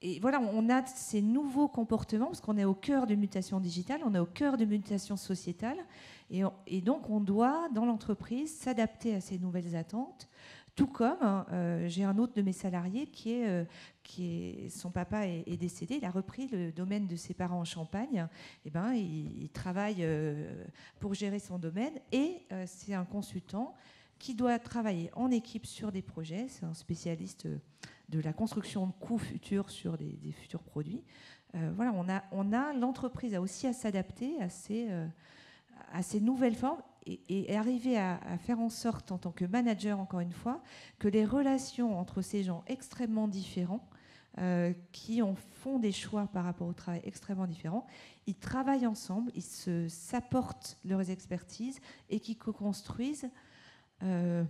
et voilà, on a ces nouveaux comportements, parce qu'on est au cœur de mutation digitale, on est au cœur de mutation sociétale, et donc on doit, dans l'entreprise, s'adapter à ces nouvelles attentes. Tout comme j'ai un autre de mes salariés son papa est décédé, il a repris le domaine de ses parents en Champagne. Et ben, il travaille pour gérer son domaine, et c'est un consultant qui doit travailler en équipe sur des projets. C'est un spécialiste de la construction de coûts futurs sur des futurs produits. Voilà, l'entreprise a aussi à s'adapter à ces nouvelles formes. Et arriver à faire en sorte, en tant que manager, encore une fois, que les relations entre ces gens extrêmement différents, qui font des choix par rapport au travail extrêmement différents, ils travaillent ensemble, ils s'apportent leurs expertises et qui co-construisent. Voilà.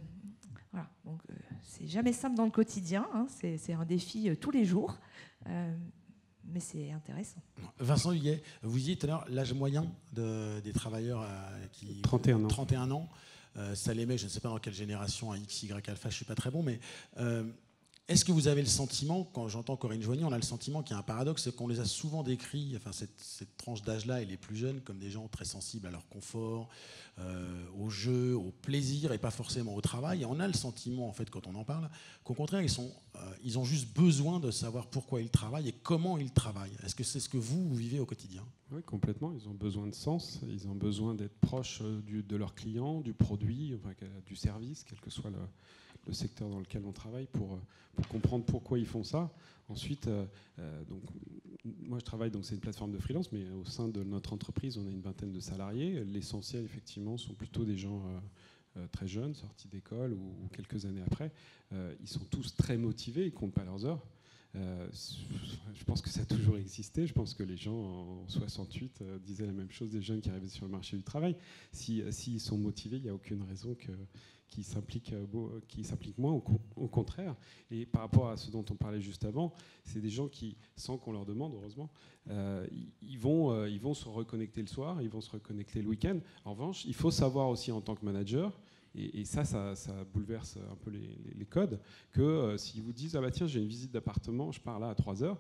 Donc, c'est jamais simple dans le quotidien, hein, c'est un défi tous les jours. Mais c'est intéressant. Vincent Huguet, vous disiez tout à l'heure l'âge moyen des travailleurs qui 31 ans. 31 ans. Ça les met, je ne sais pas dans quelle génération, à X, Y, alpha, je ne suis pas très bon, mais est-ce que vous avez le sentiment, quand j'entends Corinne Joigny, on a le sentiment qu'il y a un paradoxe, c'est qu'on les a souvent décrits, enfin cette tranche d'âge-là et les plus jeunes, comme des gens très sensibles à leur confort, au jeu, au plaisir et pas forcément au travail. Et on a le sentiment, en fait, quand on en parle, qu'au contraire, ils ont juste besoin de savoir pourquoi ils travaillent et comment ils travaillent. Est-ce que c'est ce que vous vivez au quotidien ? Oui, complètement. Ils ont besoin de sens, ils ont besoin d'être proches de leurs clients, du produit, enfin, du service, quel que soit le secteur dans lequel on travaille, pour comprendre pourquoi ils font ça. Ensuite, donc, moi je travaille, donc c'est une plateforme de freelance, mais au sein de notre entreprise, on a une vingtaine de salariés. L'essentiel, effectivement, sont plutôt des gens très jeunes, sortis d'école ou quelques années après. Ils sont tous très motivés, ils ne comptent pas leurs heures. Je pense que ça a toujours existé. Je pense que les gens en 68 disaient la même chose des jeunes qui arrivaient sur le marché du travail. S'ils sont motivés, il n'y a aucune raison qu'ils s'impliquent moins, au contraire. Et par rapport à ce dont on parlait juste avant, c'est des gens qui, sans qu'on leur demande, heureusement, ils vont se reconnecter le soir, ils vont se reconnecter le week-end. En revanche, il faut savoir aussi en tant que manager, et ça bouleverse un peu les codes, que s'ils vous disent « Ah bah tiens, j'ai une visite d'appartement, je pars là à 3h »,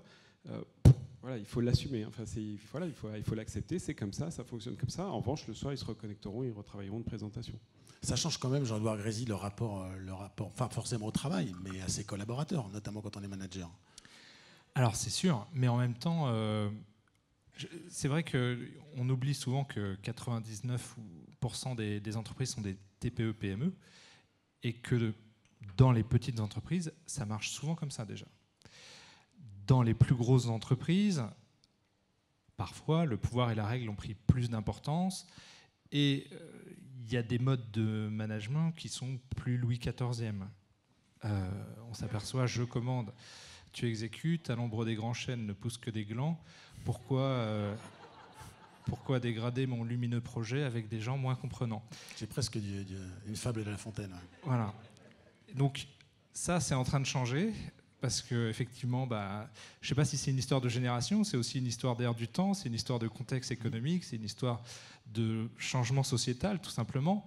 voilà, il faut l'assumer. Enfin, il faut l'accepter, c'est comme ça fonctionne comme ça. En revanche, le soir, ils se reconnecteront, ils retravailleront de présentation. Ça change quand même, Jean-Edouard Grézy, le rapport, pas forcément au travail, mais à ses collaborateurs, notamment quand on est manager. Alors c'est sûr, mais en même temps, c'est vrai qu'on oublie souvent que 99% des entreprises sont des TPE-PME, et que dans les petites entreprises, ça marche souvent comme ça déjà. Dans les plus grosses entreprises, parfois, le pouvoir et la règle ont pris plus d'importance, et il y a des modes de management qui sont plus Louis XIVe. On s'aperçoit, je commande, tu exécutes, à l'ombre des grands chênes ne poussent que des glands. Pourquoi dégrader mon lumineux projet avec des gens moins comprenants ? J'ai presque une fable de La Fontaine. Ouais. Voilà. Donc ça, c'est en train de changer, parce qu'effectivement, je ne sais pas si c'est une histoire de génération, c'est aussi une histoire d'air du temps, c'est une histoire de contexte économique, c'est une histoire de changement sociétal, tout simplement.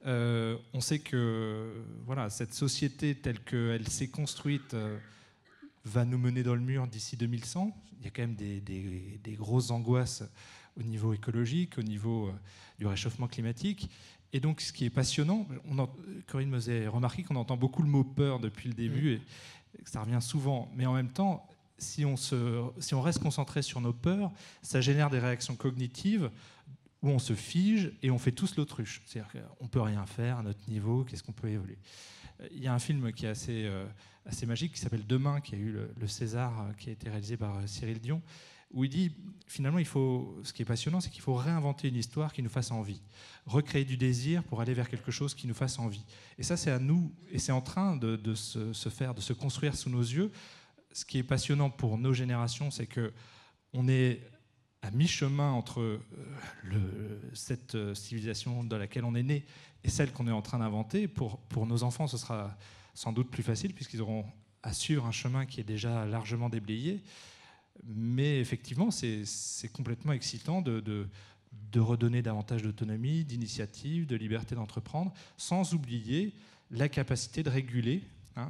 On sait que voilà, cette société telle qu'elle s'est construite va nous mener dans le mur d'ici 2100. Il y a quand même des grosses angoisses au niveau écologique, au niveau du réchauffement climatique. Et donc, ce qui est passionnant, Corinne me faisait remarquer qu'on entend beaucoup le mot peur depuis le début, et que ça revient souvent. Mais en même temps, si on reste concentré sur nos peurs, ça génère des réactions cognitives où on se fige et on fait tous l'autruche. C'est-à-dire qu'on ne peut rien faire à notre niveau, qu'est-ce qu'on peut évoluer ? Il y a un film qui est assez magique qui s'appelle Demain, qui a eu le César, qui a été réalisé par Cyril Dion, où il dit, finalement, ce qui est passionnant, c'est qu'il faut réinventer une histoire qui nous fasse envie, recréer du désir pour aller vers quelque chose qui nous fasse envie. Et ça, c'est à nous, et c'est en train de se faire, de se construire sous nos yeux. Ce qui est passionnant pour nos générations, c'est qu'on est à mi-chemin entre cette civilisation dans laquelle on est né et celle qu'on est en train d'inventer. Pour nos enfants, ce sera sans doute plus facile, puisqu'ils auront à suivre un chemin qui est déjà largement déblayé. Mais effectivement, c'est complètement excitant de redonner davantage d'autonomie, d'initiative, de liberté d'entreprendre, sans oublier la capacité de réguler.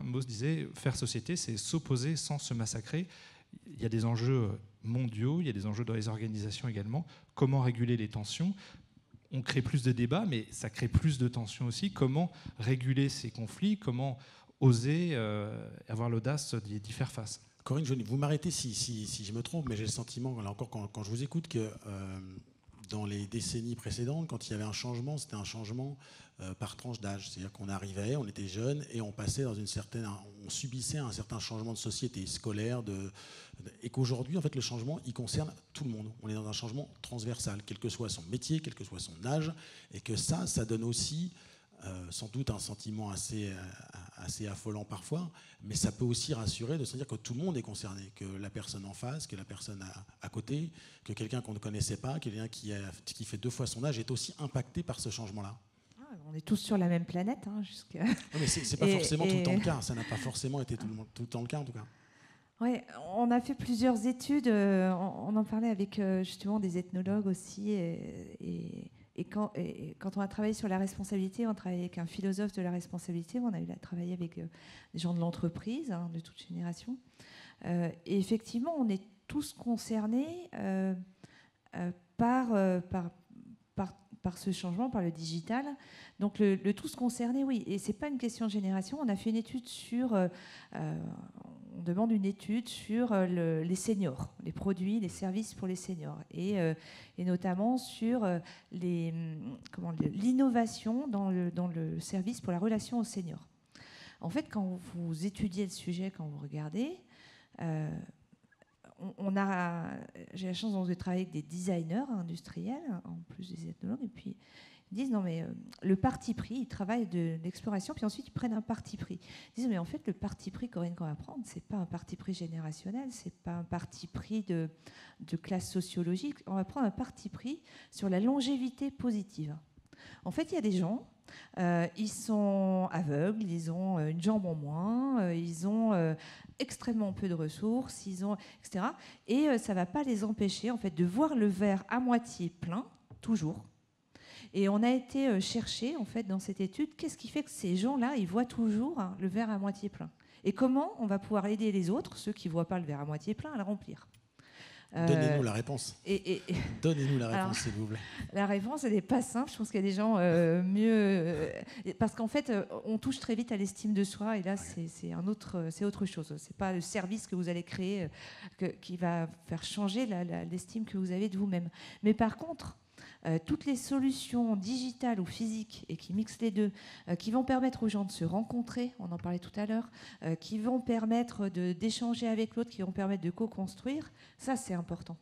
Mauss disait, faire société, c'est s'opposer sans se massacrer. il y a des enjeux mondiaux, il y a des enjeux dans les organisations également. Comment réguler les tensions ? On crée plus de débats, mais ça crée plus de tensions aussi. Comment réguler ces conflits ? Comment oser avoir l'audace d'y faire face ? Corinne Joly, vous m'arrêtez si je me trompe, mais j'ai le sentiment, là encore, quand je vous écoute, que dans les décennies précédentes, quand il y avait un changement, c'était un changement par tranche d'âge. C'est-à-dire qu'on arrivait, on était jeune et on passait dans on subissait un certain changement de société scolaire, et qu'aujourd'hui, en fait, le changement, il concerne tout le monde. On est dans un changement transversal, quel que soit son métier, quel que soit son âge, et que ça donne aussi sans doute un sentiment assez affolant parfois, mais ça peut aussi rassurer de se dire que tout le monde est concerné, que la personne en face, que la personne à côté, que quelqu'un qu'on ne connaissait pas, quelqu'un qui fait 2 fois son âge est aussi impacté par ce changement-là. On est tous sur la même planète. Hein, jusqu'à... Non, mais c'est pas forcément tout le temps le cas, ça n'a pas forcément été tout le temps le cas en tout cas. Oui, on a fait plusieurs études, on en parlait avec justement des ethnologues aussi, et quand on a travaillé sur la responsabilité, on travaillait avec un philosophe de la responsabilité, on a eu à travailler avec des gens de l'entreprise, hein, de toute génération. Et effectivement, on est tous concernés par ce changement, par le digital. Donc le tous concerné, oui. Et ce n'est pas une question de génération. On a fait une étude sur... on demande une étude sur les seniors, les produits, les services pour les seniors, et notamment sur l'innovation dans le service pour la relation aux seniors. En fait, quand vous étudiez le sujet, quand vous regardez, j'ai la chance de travailler avec des designers industriels, en plus des ethnologues, et puis ils disent non mais le parti pris, ils travaillent de l'exploration, puis ensuite ils prennent un parti pris. Ils disent mais en fait le parti pris, Corinne, qu'on va prendre, c'est pas un parti pris générationnel, c'est pas un parti pris de classe sociologique, on va prendre un parti pris sur la longévité positive. En fait, il y a des gens, ils sont aveugles, ils ont une jambe en moins, ils ont extrêmement peu de ressources, etc. Et ça ne va pas les empêcher en fait, de voir le verre à moitié plein, toujours. Et on a été chercher en fait, dans cette étude, qu'est-ce qui fait que ces gens-là, ils voient toujours le verre à moitié plein. Et comment on va pouvoir aider les autres, ceux qui ne voient pas le verre à moitié plein, à le remplir. Donnez-nous la réponse. Donnez-nous la réponse, s'il vous plaît. La réponse, elle n'est pas simple. Je pense qu'il y a des gens mieux... parce qu'en fait, on touche très vite à l'estime de soi. Et là, c'est autre chose. Ce n'est pas le service que vous allez créer qui va faire changer l'estime que vous avez de vous-même. Mais par contre, toutes les solutions digitales ou physiques, et qui mixent les deux, qui vont permettre aux gens de se rencontrer, on en parlait tout à l'heure, qui vont permettre d'échanger avec l'autre, qui vont permettre de co-construire, ça c'est important.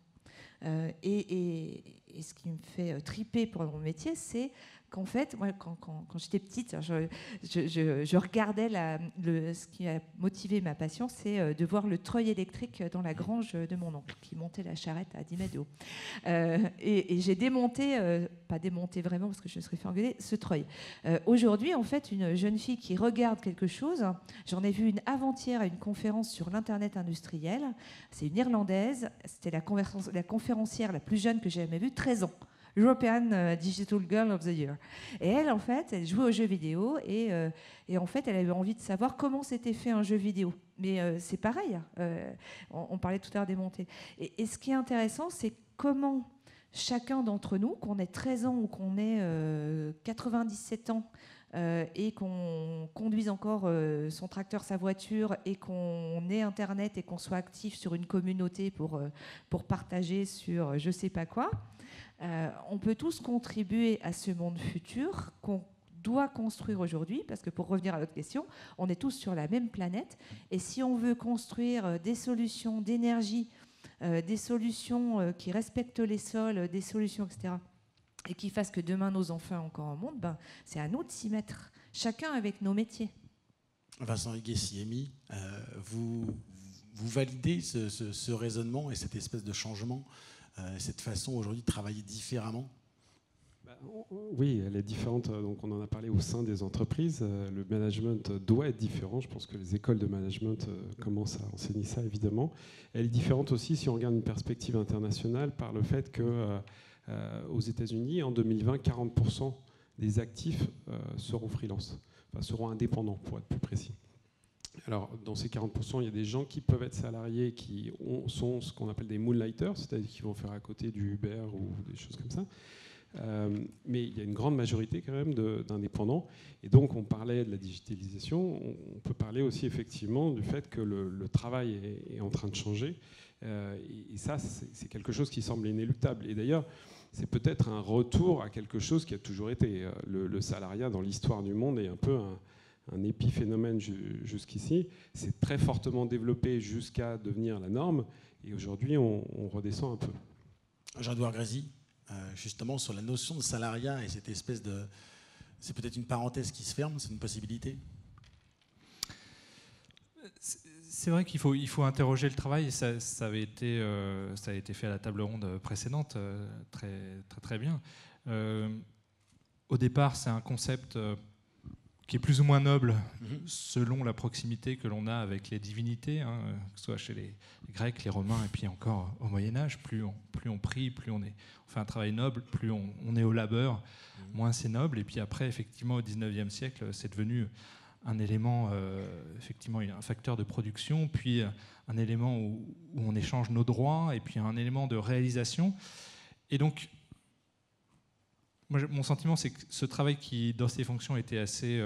Et ce qui me fait triper pour mon métier, c'est qu'en fait, moi, quand j'étais petite, je regardais ce qui a motivé ma passion, c'est de voir le treuil électrique dans la grange de mon oncle, qui montait la charrette à 10 mètres de haut. Et j'ai démonté, pas démonté vraiment parce que je me serais fait engueuler, ce treuil. Aujourd'hui, en fait, une jeune fille qui regarde quelque chose, j'en ai vu une avant-hier à une conférence sur l'Internet industriel, c'est une Irlandaise, c'était la conférencière la plus jeune que j'ai jamais vue, 13 ans. European Digital Girl of the Year. Et elle, en fait, elle jouait aux jeux vidéo et en fait, elle avait envie de savoir comment s'était fait un jeu vidéo. Mais c'est pareil, on parlait tout à l'heure des montées. Et ce qui est intéressant, c'est comment chacun d'entre nous, qu'on ait 13 ans ou qu'on ait 97 ans, et qu'on conduise encore son tracteur, sa voiture, et qu'on ait Internet et qu'on soit actif sur une communauté pour partager sur je sais pas quoi, on peut tous contribuer à ce monde futur qu'on doit construire aujourd'hui, parce que pour revenir à votre question, on est tous sur la même planète, et si on veut construire des solutions d'énergie, des solutions qui respectent les sols, des solutions, etc., et qui fassent que demain nos enfants ont encore un monde, c'est à nous de s'y mettre, chacun avec nos métiers. Vincent Higuet-Siemi, vous validez ce raisonnement et cette espèce de changement, cette façon aujourd'hui de travailler différemment? Oui, elle est différente. Donc on en a parlé au sein des entreprises. Le management doit être différent. Je pense que les écoles de management commencent à enseigner ça, évidemment. Elle est différente aussi si on regarde une perspective internationale par le fait que aux États-Unis, en 2020, 40% des actifs seront freelance, enfin seront indépendants, pour être plus précis. Alors, dans ces 40%, il y a des gens qui peuvent être salariés, qui sont ce qu'on appelle des moonlighters, c'est-à-dire qui vont faire à côté du Uber ou des choses comme ça. Mais il y a une grande majorité quand même d'indépendants. Et donc, on parlait de la digitalisation. On peut parler aussi effectivement du fait que le travail est en train de changer. Et ça, c'est quelque chose qui semble inéluctable. Et d'ailleurs, c'est peut-être un retour à quelque chose qui a toujours été. Le salariat dans l'histoire du monde est un peu un épiphénomène jusqu'ici. C'est très fortement développé jusqu'à devenir la norme. Et aujourd'hui, on redescend un peu. Jean-Edouard Grésy, justement sur la notion de salariat et cette espèce de... C'est peut-être une parenthèse qui se ferme, c'est une possibilité? C'est vrai qu'il faut interroger le travail. Ça a été fait à la table ronde précédente, très bien. Au départ, c'est un concept qui est plus ou moins noble selon la proximité que l'on a avec les divinités, hein, que ce soit chez les Grecs, les Romains et puis encore au Moyen-Âge. Plus on prie, plus on fait un travail noble, plus on est au labeur, moins c'est noble. Et puis après, effectivement, au XIXe siècle, c'est devenu un élément, effectivement, un facteur de production, puis un élément où on échange nos droits, et puis un élément de réalisation. Et donc, mon sentiment, c'est que ce travail qui, dans ses fonctions, était assez,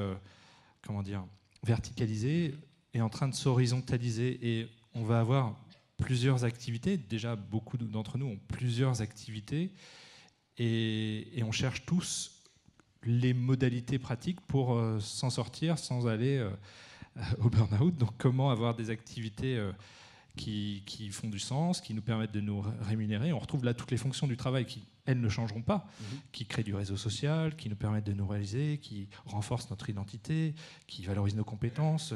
verticalisé, est en train de s'horizontaliser. Et on va avoir plusieurs activités. Déjà, beaucoup d'entre nous ont plusieurs activités. Et on cherche tous les modalités pratiques pour s'en sortir sans aller au burn-out. Donc, comment avoir des activités qui font du sens, qui nous permettent de nous rémunérer. On retrouve là toutes les fonctions du travail qui, elles, ne changeront pas, qui créent du réseau social, qui nous permettent de nous réaliser, qui renforcent notre identité, qui valorisent nos compétences,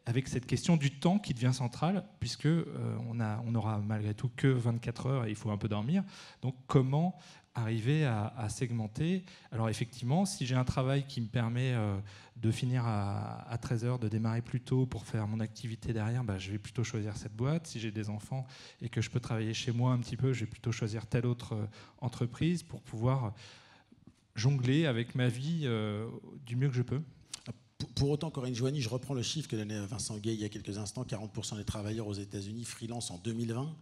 avec cette question du temps qui devient centrale, puisque on n'aura malgré tout que 24 heures et il faut un peu dormir. Donc comment arriver à segmenter? Alors effectivement, si j'ai un travail qui me permet de finir à 13h, de démarrer plus tôt pour faire mon activité derrière, je vais plutôt choisir cette boîte. Si j'ai des enfants et que je peux travailler chez moi un petit peu, je vais plutôt choisir telle autre entreprise pour pouvoir jongler avec ma vie du mieux que je peux. Pour autant, Corinne Joigny, je reprends le chiffre que donnait Vincent Gay il y a quelques instants, 40% des travailleurs aux États-Unis freelance en 2020.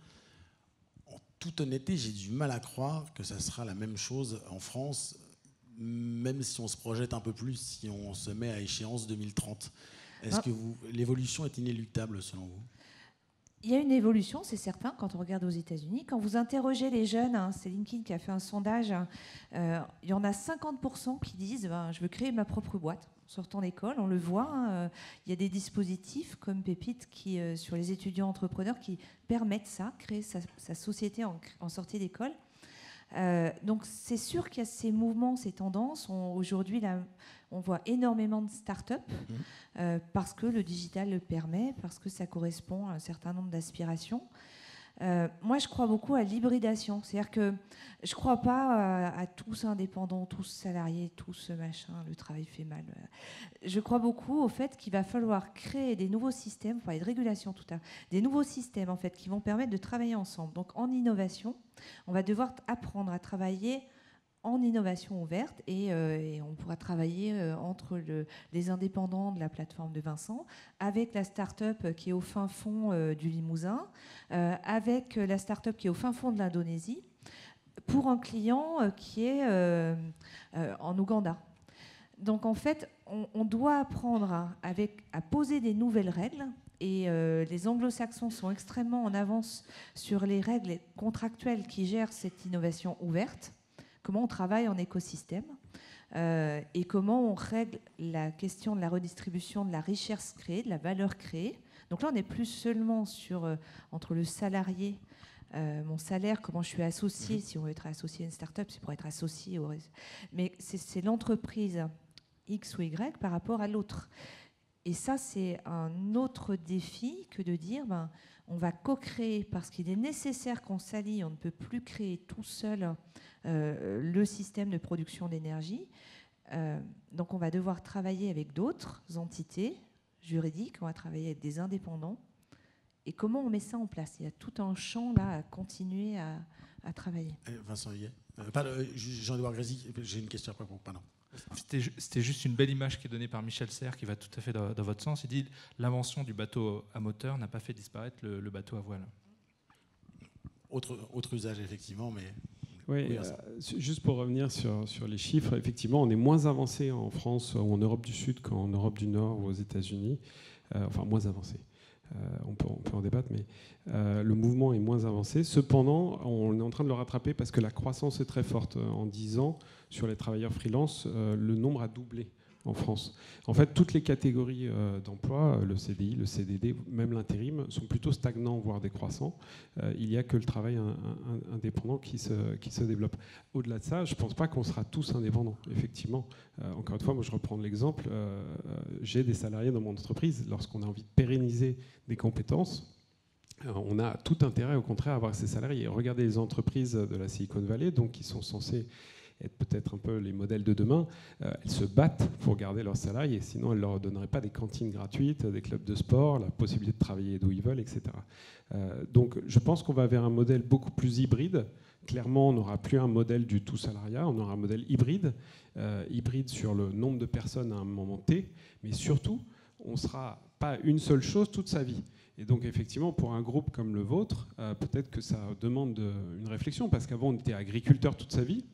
En toute honnêteté, j'ai du mal à croire que ça sera la même chose en France, même si on se projette un peu plus, si on se met à échéance 2030. Est-ce que l'évolution est inéluctable selon vous? Il y a une évolution, c'est certain, quand on regarde aux États-Unis. Quand vous interrogez les jeunes, c'est LinkedIn qui a fait un sondage, il y en a 50% qui disent je veux créer ma propre boîte. En sortant d'école, on le voit, il y a des dispositifs comme Pépite sur les étudiants entrepreneurs qui permettent ça, créer sa société en sortie d'école. Donc c'est sûr qu'il y a ces mouvements, ces tendances. Aujourd'hui, on voit énormément de start-up parce que le digital le permet, parce que ça correspond à un certain nombre d'aspirations. Moi, je crois beaucoup à l'hybridation. C'est-à-dire que je ne crois pas à tous indépendants, tous salariés, tous machin, le travail fait mal. Je crois beaucoup au fait qu'il va falloir créer des nouveaux systèmes, on parlait de régulation tout à l'heure, des nouveaux systèmes en fait, qui vont permettre de travailler ensemble. Donc en innovation, on va devoir apprendre à travailler en innovation ouverte et on pourra travailler entre les indépendants de la plateforme de Vincent, avec la start-up qui est au fin fond du Limousin, avec la start-up qui est au fin fond de l'Indonésie, pour un client qui est en Ouganda. Donc en fait, on doit apprendre à poser des nouvelles règles. Et les anglo-saxons sont extrêmement en avance sur les règles contractuelles qui gèrent cette innovation ouverte. Comment on travaille en écosystème et comment on règle la question de la redistribution de la richesse créée, de la valeur créée. Donc là, on n'est plus seulement entre le salarié, mon salaire, comment je suis associé. Si on veut être associé à une start-up, c'est pour être associé au réseau. Mais c'est l'entreprise X ou Y par rapport à l'autre. Et ça, c'est un autre défi que de dire on va co-créer parce qu'il est nécessaire qu'on s'allie, on ne peut plus créer tout seul le système de production d'énergie. Donc on va devoir travailler avec d'autres entités juridiques, on va travailler avec des indépendants. Et comment on met ça en place? Il y a tout un champ là à continuer à travailler. Vincent Huillet. Jean-Edouard Grésy, j'ai une question après. Pardon. C'était juste une belle image qui est donnée par Michel Serres, qui va tout à fait dans votre sens. Il dit l'invention du bateau à moteur n'a pas fait disparaître le bateau à voile. Autre usage, effectivement, mais... Oui, juste pour revenir sur les chiffres, effectivement, on est moins avancé en France ou en Europe du Sud qu'en Europe du Nord ou aux États-Unis. Enfin, moins avancé. On peut en débattre, mais le mouvement est moins avancé. Cependant, on est en train de le rattraper parce que la croissance est très forte. En 10 ans, sur les travailleurs freelance, le nombre a doublé en France. En fait, toutes les catégories d'emploi, le CDI, le CDD, même l'intérim, sont plutôt stagnants, voire décroissants. Il n'y a que le travail indépendant qui se développe. Au-delà de ça, je ne pense pas qu'on sera tous indépendants, effectivement. Encore une fois, moi je reprends l'exemple, j'ai des salariés dans mon entreprise. Lorsqu'on a envie de pérenniser des compétences, on a tout intérêt, au contraire, à avoir ces salariés. Regardez les entreprises de la Silicon Valley, donc, qui sont censées être peut-être un peu les modèles de demain, elles se battent pour garder leurs salariés, sinon elles ne leur donneraient pas des cantines gratuites, des clubs de sport, la possibilité de travailler d'où ils veulent, etc. Donc je pense qu'on va vers un modèle beaucoup plus hybride. Clairement, on n'aura plus un modèle du tout salariat, on aura un modèle hybride, hybride sur le nombre de personnes à un moment T, mais surtout, on ne sera pas une seule chose toute sa vie. Et donc effectivement, pour un groupe comme le vôtre, peut-être que ça demande une réflexion, parce qu'avant on était agriculteur toute sa vie,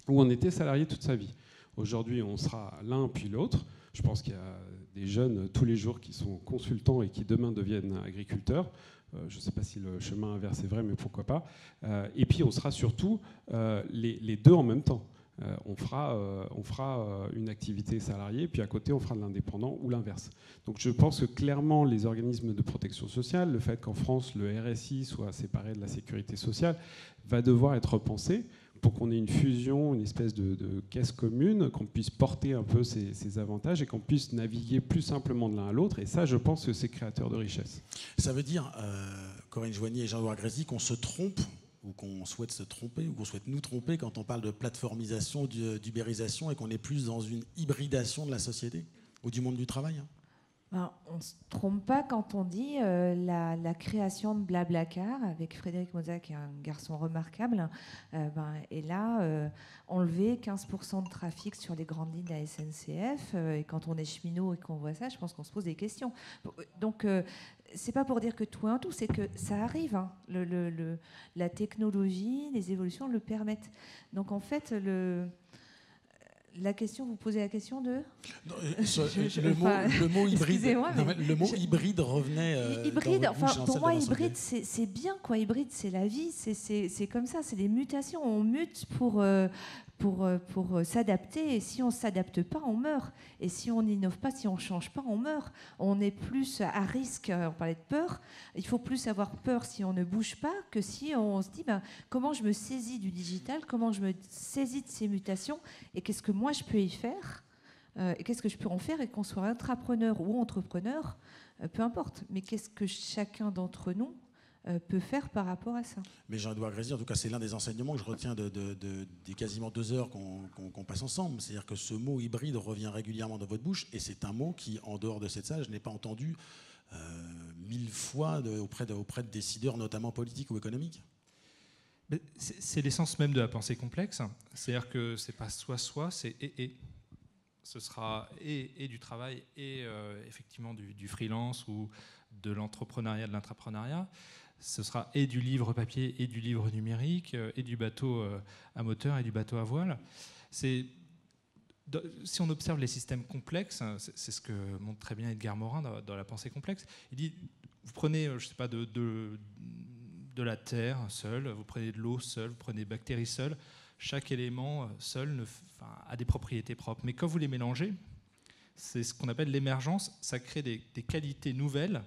où on était salarié toute sa vie. Aujourd'hui, on sera l'un puis l'autre. Je pense qu'il y a des jeunes tous les jours qui sont consultants et qui demain deviennent agriculteurs. Je ne sais pas si le chemin inverse est vrai, mais pourquoi pas. Et puis, on sera surtout les deux en même temps. On fera une activité salariée, puis à côté, on fera de l'indépendant ou l'inverse. Donc je pense que clairement, les organismes de protection sociale, le fait qu'en France, le RSI soit séparé de la sécurité sociale, va devoir être repensé pour qu'on ait une fusion, une espèce de caisse commune, qu'on puisse porter un peu ces avantages et qu'on puisse naviguer plus simplement de l'un à l'autre. Et ça, je pense que c'est créateur de richesse. Ça veut dire, Corinne Joigny et Jean-Louis Grésy, qu'on se trompe, ou qu'on souhaite se tromper, ou qu'on souhaite nous tromper quand on parle de plateformisation, d'ubérisation, et qu'on est plus dans une hybridation de la société ou du monde du travail. On ne se trompe pas quand on dit la création de Blablacar, avec Frédéric Moza, qui est un garçon remarquable, et là, enlever 15% de trafic sur les grandes lignes de la SNCF, et quand on est cheminot et qu'on voit ça, je pense qu'on se pose des questions. Donc, c'est pas pour dire que tout est un tout, c'est que ça arrive. Hein. La technologie, les évolutions le permettent. Donc, en fait, la question, vous posez la question de non, le mot hybride. Le mot hybride revenait. Hybride, dans votre bouche, pour moi, hybride, c'est bien, quoi. Hybride, c'est la vie, c'est comme ça, c'est des mutations. On mute pour s'adapter. Et si on ne s'adapte pas, on meurt. Et si on n'innove pas, si on ne change pas, on meurt. On est plus à risque. On parlait de peur. Il faut plus avoir peur si on ne bouge pas que si on se dit comment je me saisis du digital, comment je me saisis de ces mutations et qu'est-ce que moi je peux y faire et qu'est-ce que je peux en faire, et qu'on soit intrapreneur ou entrepreneur, peu importe. Mais qu'est-ce que chacun d'entre nous peut faire par rapport à ça. Mais Jean-Louis Grésy, en tout cas, c'est l'un des enseignements que je retiens des quasiment 2 heures qu'on passe ensemble. C'est-à-dire que ce mot hybride revient régulièrement dans votre bouche, et c'est un mot qui, en dehors de cette salle, je n'ai pas entendu 1000 fois auprès de décideurs, notamment politiques ou économiques. C'est l'essence même de la pensée complexe. C'est-à-dire que c'est pas soit, c'est et. Ce sera et du travail et effectivement du freelance ou de l'entrepreneuriat, de l'intrapreneuriat. Ce sera et du livre papier et du livre numérique et du bateau à moteur et du bateau à voile. Si on observe les systèmes complexes, c'est ce que montre très bien Edgar Morin dans la pensée complexe. Il dit, vous prenez, je sais pas, de la terre seule, vous prenez de l'eau seule, vous prenez des bactéries seules. Chaque élément seul a des propriétés propres. Mais quand vous les mélangez, c'est ce qu'on appelle l'émergence. Ça crée des qualités nouvelles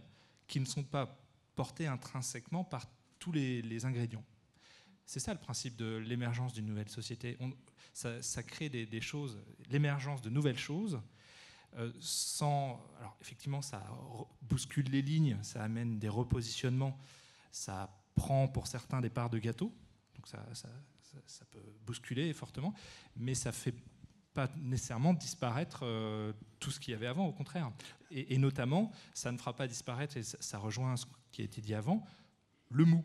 qui ne sont pas portées intrinsèquement par tous les ingrédients. C'est ça le principe de l'émergence d'une nouvelle société. Ça crée des choses, l'émergence de nouvelles choses, alors effectivement, ça bouscule les lignes, ça amène des repositionnements, ça prend pour certains des parts de gâteau, donc ça peut bousculer fortement, mais ça ne fait pas nécessairement disparaître tout ce qu'il y avait avant, au contraire. Et notamment, ça ne fera pas disparaître, et ça rejoint ce qui a été dit avant, le mou.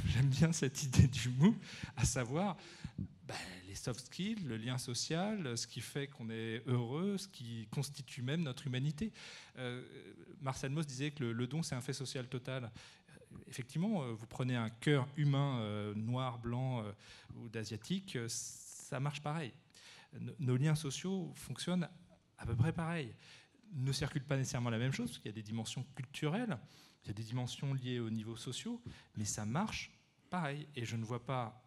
J'aime bien cette idée du mou, à savoir les les soft skills, le lien social, ce qui fait qu'on est heureux, ce qui constitue même notre humanité. Marcel Mauss disait que le don, c'est un fait social total. Effectivement, vous prenez un cœur humain noir, blanc ou d'asiatique, ça marche pareil. Nos liens sociaux fonctionnent à peu près pareil. Ne circulent pas nécessairement la même chose, parce qu'il y a des dimensions culturelles, il y a des dimensions liées aux niveaux sociaux, mais ça marche pareil. Et je ne vois pas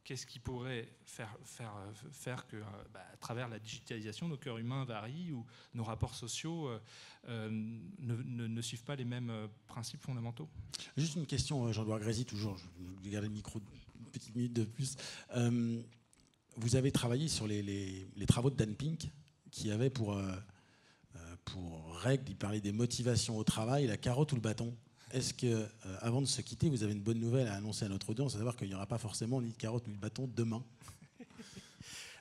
qu'est-ce qui pourrait faire que, à travers la digitalisation, nos cœurs humains varient ou nos rapports sociaux ne suivent pas les mêmes principes fondamentaux. Juste une question, Jean-Louis Grésy, toujours, je vais garder le micro une petite minute de plus. Vous avez travaillé sur les travaux de Dan Pink, qui avait pour règle, il parlait des motivations au travail, la carotte ou le bâton. Est-ce que, avant de se quitter, vous avez une bonne nouvelle à annoncer à notre audience, à savoir qu'il n'y aura pas forcément ni de carotte ni de bâton demain?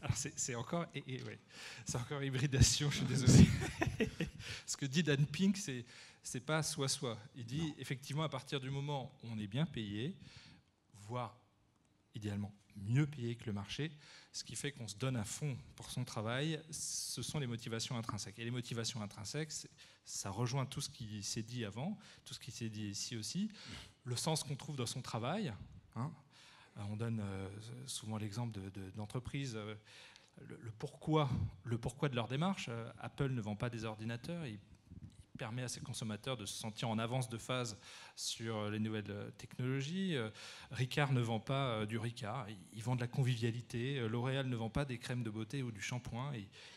Alors c'est encore, ouais, c'est encore hybridation, je suis désolé. Ce que dit Dan Pink, c'est pas soit-soit. Il dit effectivement, à partir du moment où on est bien payé, voire idéalement mieux payé que le marché, ce qui fait qu'on se donne à fond pour son travail, ce sont les motivations intrinsèques. Et les motivations intrinsèques, ça rejoint tout ce qui s'est dit avant, tout ce qui s'est dit ici aussi, le sens qu'on trouve dans son travail. On donne souvent l'exemple d'entreprises, le pourquoi de leur démarche. Apple ne vend pas des ordinateurs, il permet à ses consommateurs de se sentir en avance de phase sur les nouvelles technologies. Ricard ne vend pas du Ricard, il vend de la convivialité. L'Oréal ne vend pas des crèmes de beauté ou du shampoing,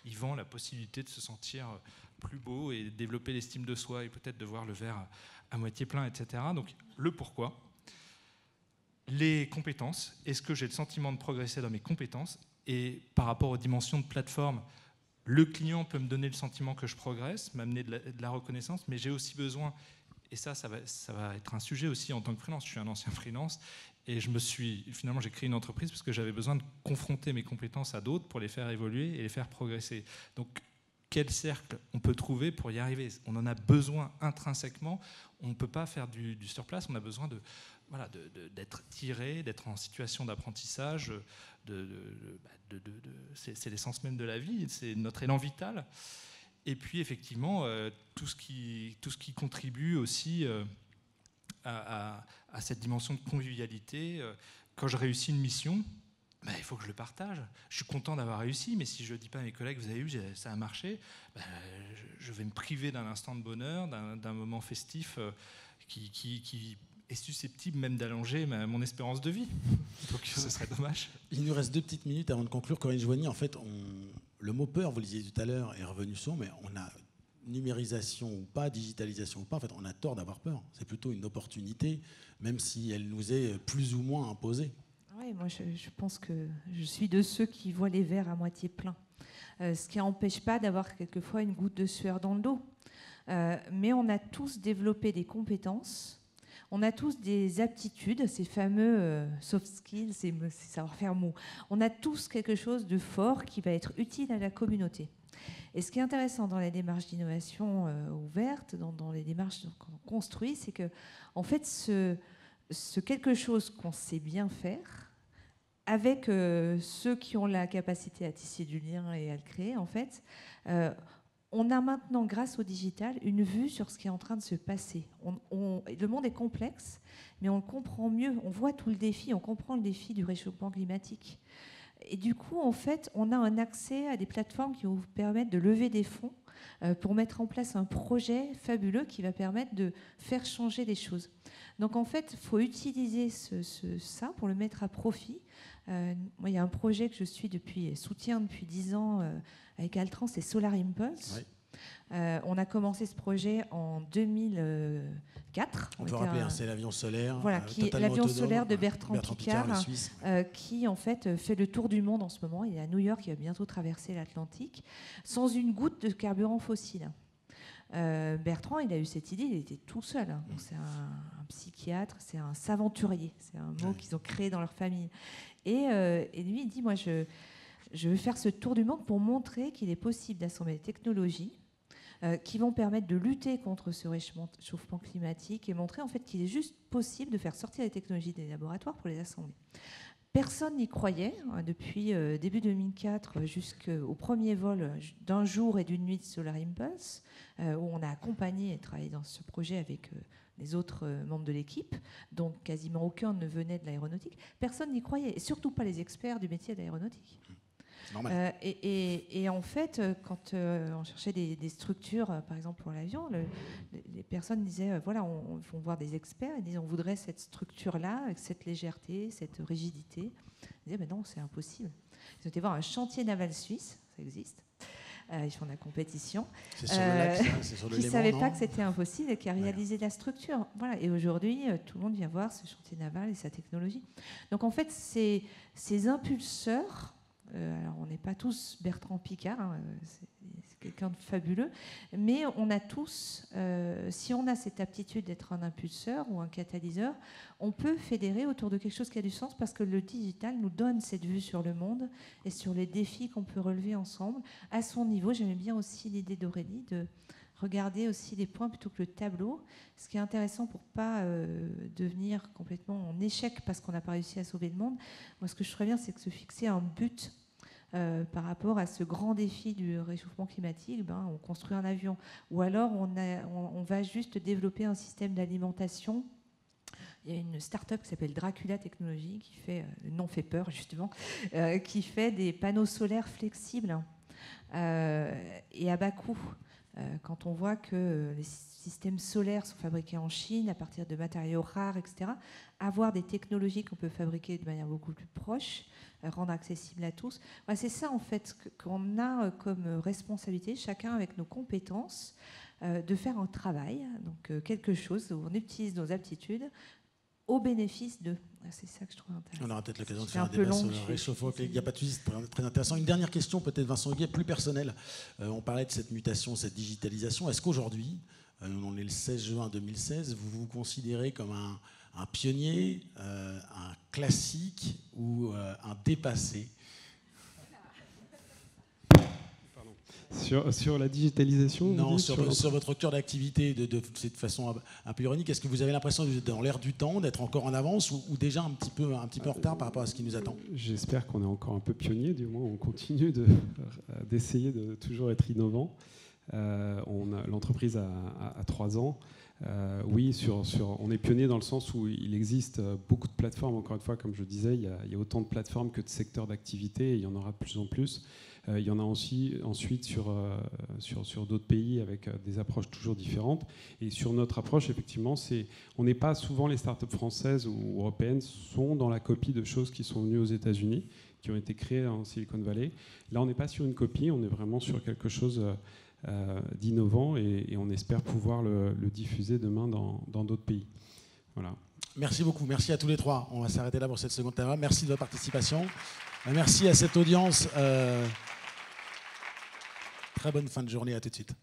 il vend la possibilité de se sentir plus beau et développer l'estime de soi et peut-être de voir le verre à moitié plein, etc. Donc le pourquoi. Les compétences, est-ce que j'ai le sentiment de progresser dans mes compétences? Et par rapport aux dimensions de plateforme, le client peut me donner le sentiment que je progresse, m'amener de la reconnaissance, mais j'ai aussi besoin, et ça va être un sujet aussi en tant que freelance. Je suis un ancien freelance et finalement j'ai créé une entreprise parce que j'avais besoin de confronter mes compétences à d'autres pour les faire évoluer et les faire progresser. Donc quel cercle on peut trouver pour y arriver? On en a besoin intrinsèquement, on ne peut pas faire du surplace, on a besoin d'être tiré, d'être en situation d'apprentissage, c'est l'essence même de la vie, c'est notre élan vital. Et puis effectivement, tout ce qui contribue aussi à cette dimension de convivialité. Quand je réussis une mission, il faut que je le partage. Je suis content d'avoir réussi, mais si je ne dis pas à mes collègues, vous avez vu, ça a marché, je vais me priver d'un instant de bonheur, d'un moment festif qui est susceptible même d'allonger mon espérance de vie. Donc ce serait dommage. Il nous reste 2 petites minutes avant de conclure. Corinne Joigny, en fait, le mot peur, vous le disiez tout à l'heure, est revenu souvent, mais on a numérisation ou pas, digitalisation ou pas, en fait, on a tort d'avoir peur. C'est plutôt une opportunité, même si elle nous est plus ou moins imposée. Oui, moi je pense que je suis de ceux qui voient les verres à moitié pleins. Ce qui n'empêche pas d'avoir quelquefois une goutte de sueur dans le dos. Mais on a tous développé des compétences. On a tous des aptitudes, ces fameux soft skills, ces savoir-faire mou. On a tous quelque chose de fort qui va être utile à la communauté. Et ce qui est intéressant dans les démarches d'innovation ouverte, dans les démarches qu'on construit, c'est que, en fait, ce quelque chose qu'on sait bien faire, avec ceux qui ont la capacité à tisser du lien et à le créer, en fait, on a maintenant, grâce au digital, une vue sur ce qui est en train de se passer. Le monde est complexe, mais on le comprend mieux. On voit tout le défi, on comprend le défi du réchauffement climatique. Et du coup, en fait, on a un accès à des plateformes qui vont vous permettre de lever des fonds pour mettre en place un projet fabuleux qui va permettre de faire changer les choses. Donc, en fait, il faut utiliser ça pour le mettre à profit. Moi, il y a un projet que je soutiens depuis 10 ans avec Altran, c'est Solar Impulse. Oui. On a commencé ce projet en 2004. On peut rappeler, c'est l'avion solaire. Voilà, l'avion solaire de Bertrand Piccard, qui en fait fait le tour du monde en ce moment. Il est à New York, il va bientôt traverser l'Atlantique, sans une goutte de carburant fossile. Bertrand, il a eu cette idée, il était tout seul. Donc c'est un psychiatre, c'est un saventurier, c'est un mot qu'ils ont créé dans leur famille. Et lui, il dit, moi, je veux faire ce tour du monde pour montrer qu'il est possible d'assembler des technologies qui vont permettre de lutter contre ce réchauffement climatique et montrer en fait qu'il est juste possible de faire sortir les technologies des laboratoires pour les assembler. Personne n'y croyait. Depuis début 2004 jusqu'au premier vol d'un jour et d'une nuit de Solar Impulse, où on a accompagné et travaillé dans ce projet avec les autres membres de l'équipe, dont quasiment aucun ne venait de l'aéronautique. Personne n'y croyait, et surtout pas les experts du métier de l'aéronautique. Et en fait, quand on cherchait des structures, par exemple pour l'avion, les personnes disaient, voilà, on vont voir des experts, ils disaient, on voudrait cette structure-là, avec cette légèreté, cette rigidité. Ils disaient, mais non, c'est impossible. Ils ont été voir un chantier naval suisse, ça existe. Ils font de la compétition. C'est sur le lac, c'est sur le qui ne Léman, savait non pas que c'était impossible et qui a réalisé la structure. Voilà. Et aujourd'hui, tout le monde vient voir ce chantier naval et sa technologie. Donc en fait, ces impulseurs, alors on n'est pas tous Bertrand Piccard, hein, c'est quelqu'un de fabuleux, mais on a tous, si on a cette aptitude d'être un impulseur ou un catalyseur, on peut fédérer autour de quelque chose qui a du sens, parce que le digital nous donne cette vue sur le monde et sur les défis qu'on peut relever ensemble à son niveau. J'aimais bien aussi l'idée d'Aurélie de regarder aussi les points plutôt que le tableau, ce qui est intéressant pour ne pas devenir complètement en échec parce qu'on n'a pas réussi à sauver le monde. Moi, ce que je ferais bien, c'est que se fixer un but par rapport à ce grand défi du réchauffement climatique. On construit un avion, ou alors on va juste développer un système d'alimentation. Il y a une start-up qui s'appelle Dracula Technologies, qui fait, le nom fait peur justement, qui fait des panneaux solaires flexibles et à bas coût. Quand on voit que les systèmes solaires sont fabriqués en Chine à partir de matériaux rares, etc., avoir des technologies qu'on peut fabriquer de manière beaucoup plus proche, rendre accessible à tous. C'est ça en fait qu'on a comme responsabilité, chacun avec nos compétences, de faire un travail, donc quelque chose où on utilise nos aptitudes au bénéfice de. C'est ça que je trouve intéressant. On aura peut-être l'occasion de faire un débat sur le réchauffement. Il n'y a pas de souci, c'est très intéressant. Une dernière question, peut-être Vincent Huguet, plus personnelle. On parlait de cette mutation, cette digitalisation. Est-ce qu'aujourd'hui, on est le 16 juin 2016, vous vous considérez comme un pionnier, un classique ou un dépassé ? Sur la digitalisation? Non, sur votre cœur d'activité, de cette façon un peu ironique, est-ce que vous avez l'impression d'être dans l'air du temps, d'être encore en avance ou déjà un petit peu en retard par rapport à ce qui nous attend? J'espère qu'on est encore un peu pionnier, du moins on continue d'essayer de toujours être innovant. L'entreprise a 3 ans. Oui, on est pionnier dans le sens où il existe beaucoup de plateformes. Encore une fois, comme je disais, il y a autant de plateformes que de secteurs d'activité, et il y en aura de plus en plus. Il y en a aussi ensuite sur d'autres pays avec des approches toujours différentes. Et sur notre approche, effectivement, on n'est pas souvent, les startups françaises ou européennes sont dans la copie de choses qui sont venues aux États-Unis, qui ont été créées en Silicon Valley. Là, on n'est pas sur une copie, on est vraiment sur quelque chose d'innovant, et on espère pouvoir le diffuser demain dans d'autres pays. Voilà. Merci beaucoup, merci à tous les trois. On va s'arrêter là pour cette seconde table. Merci de votre participation. Merci à cette audience. Très bonne fin de journée, à tout de suite.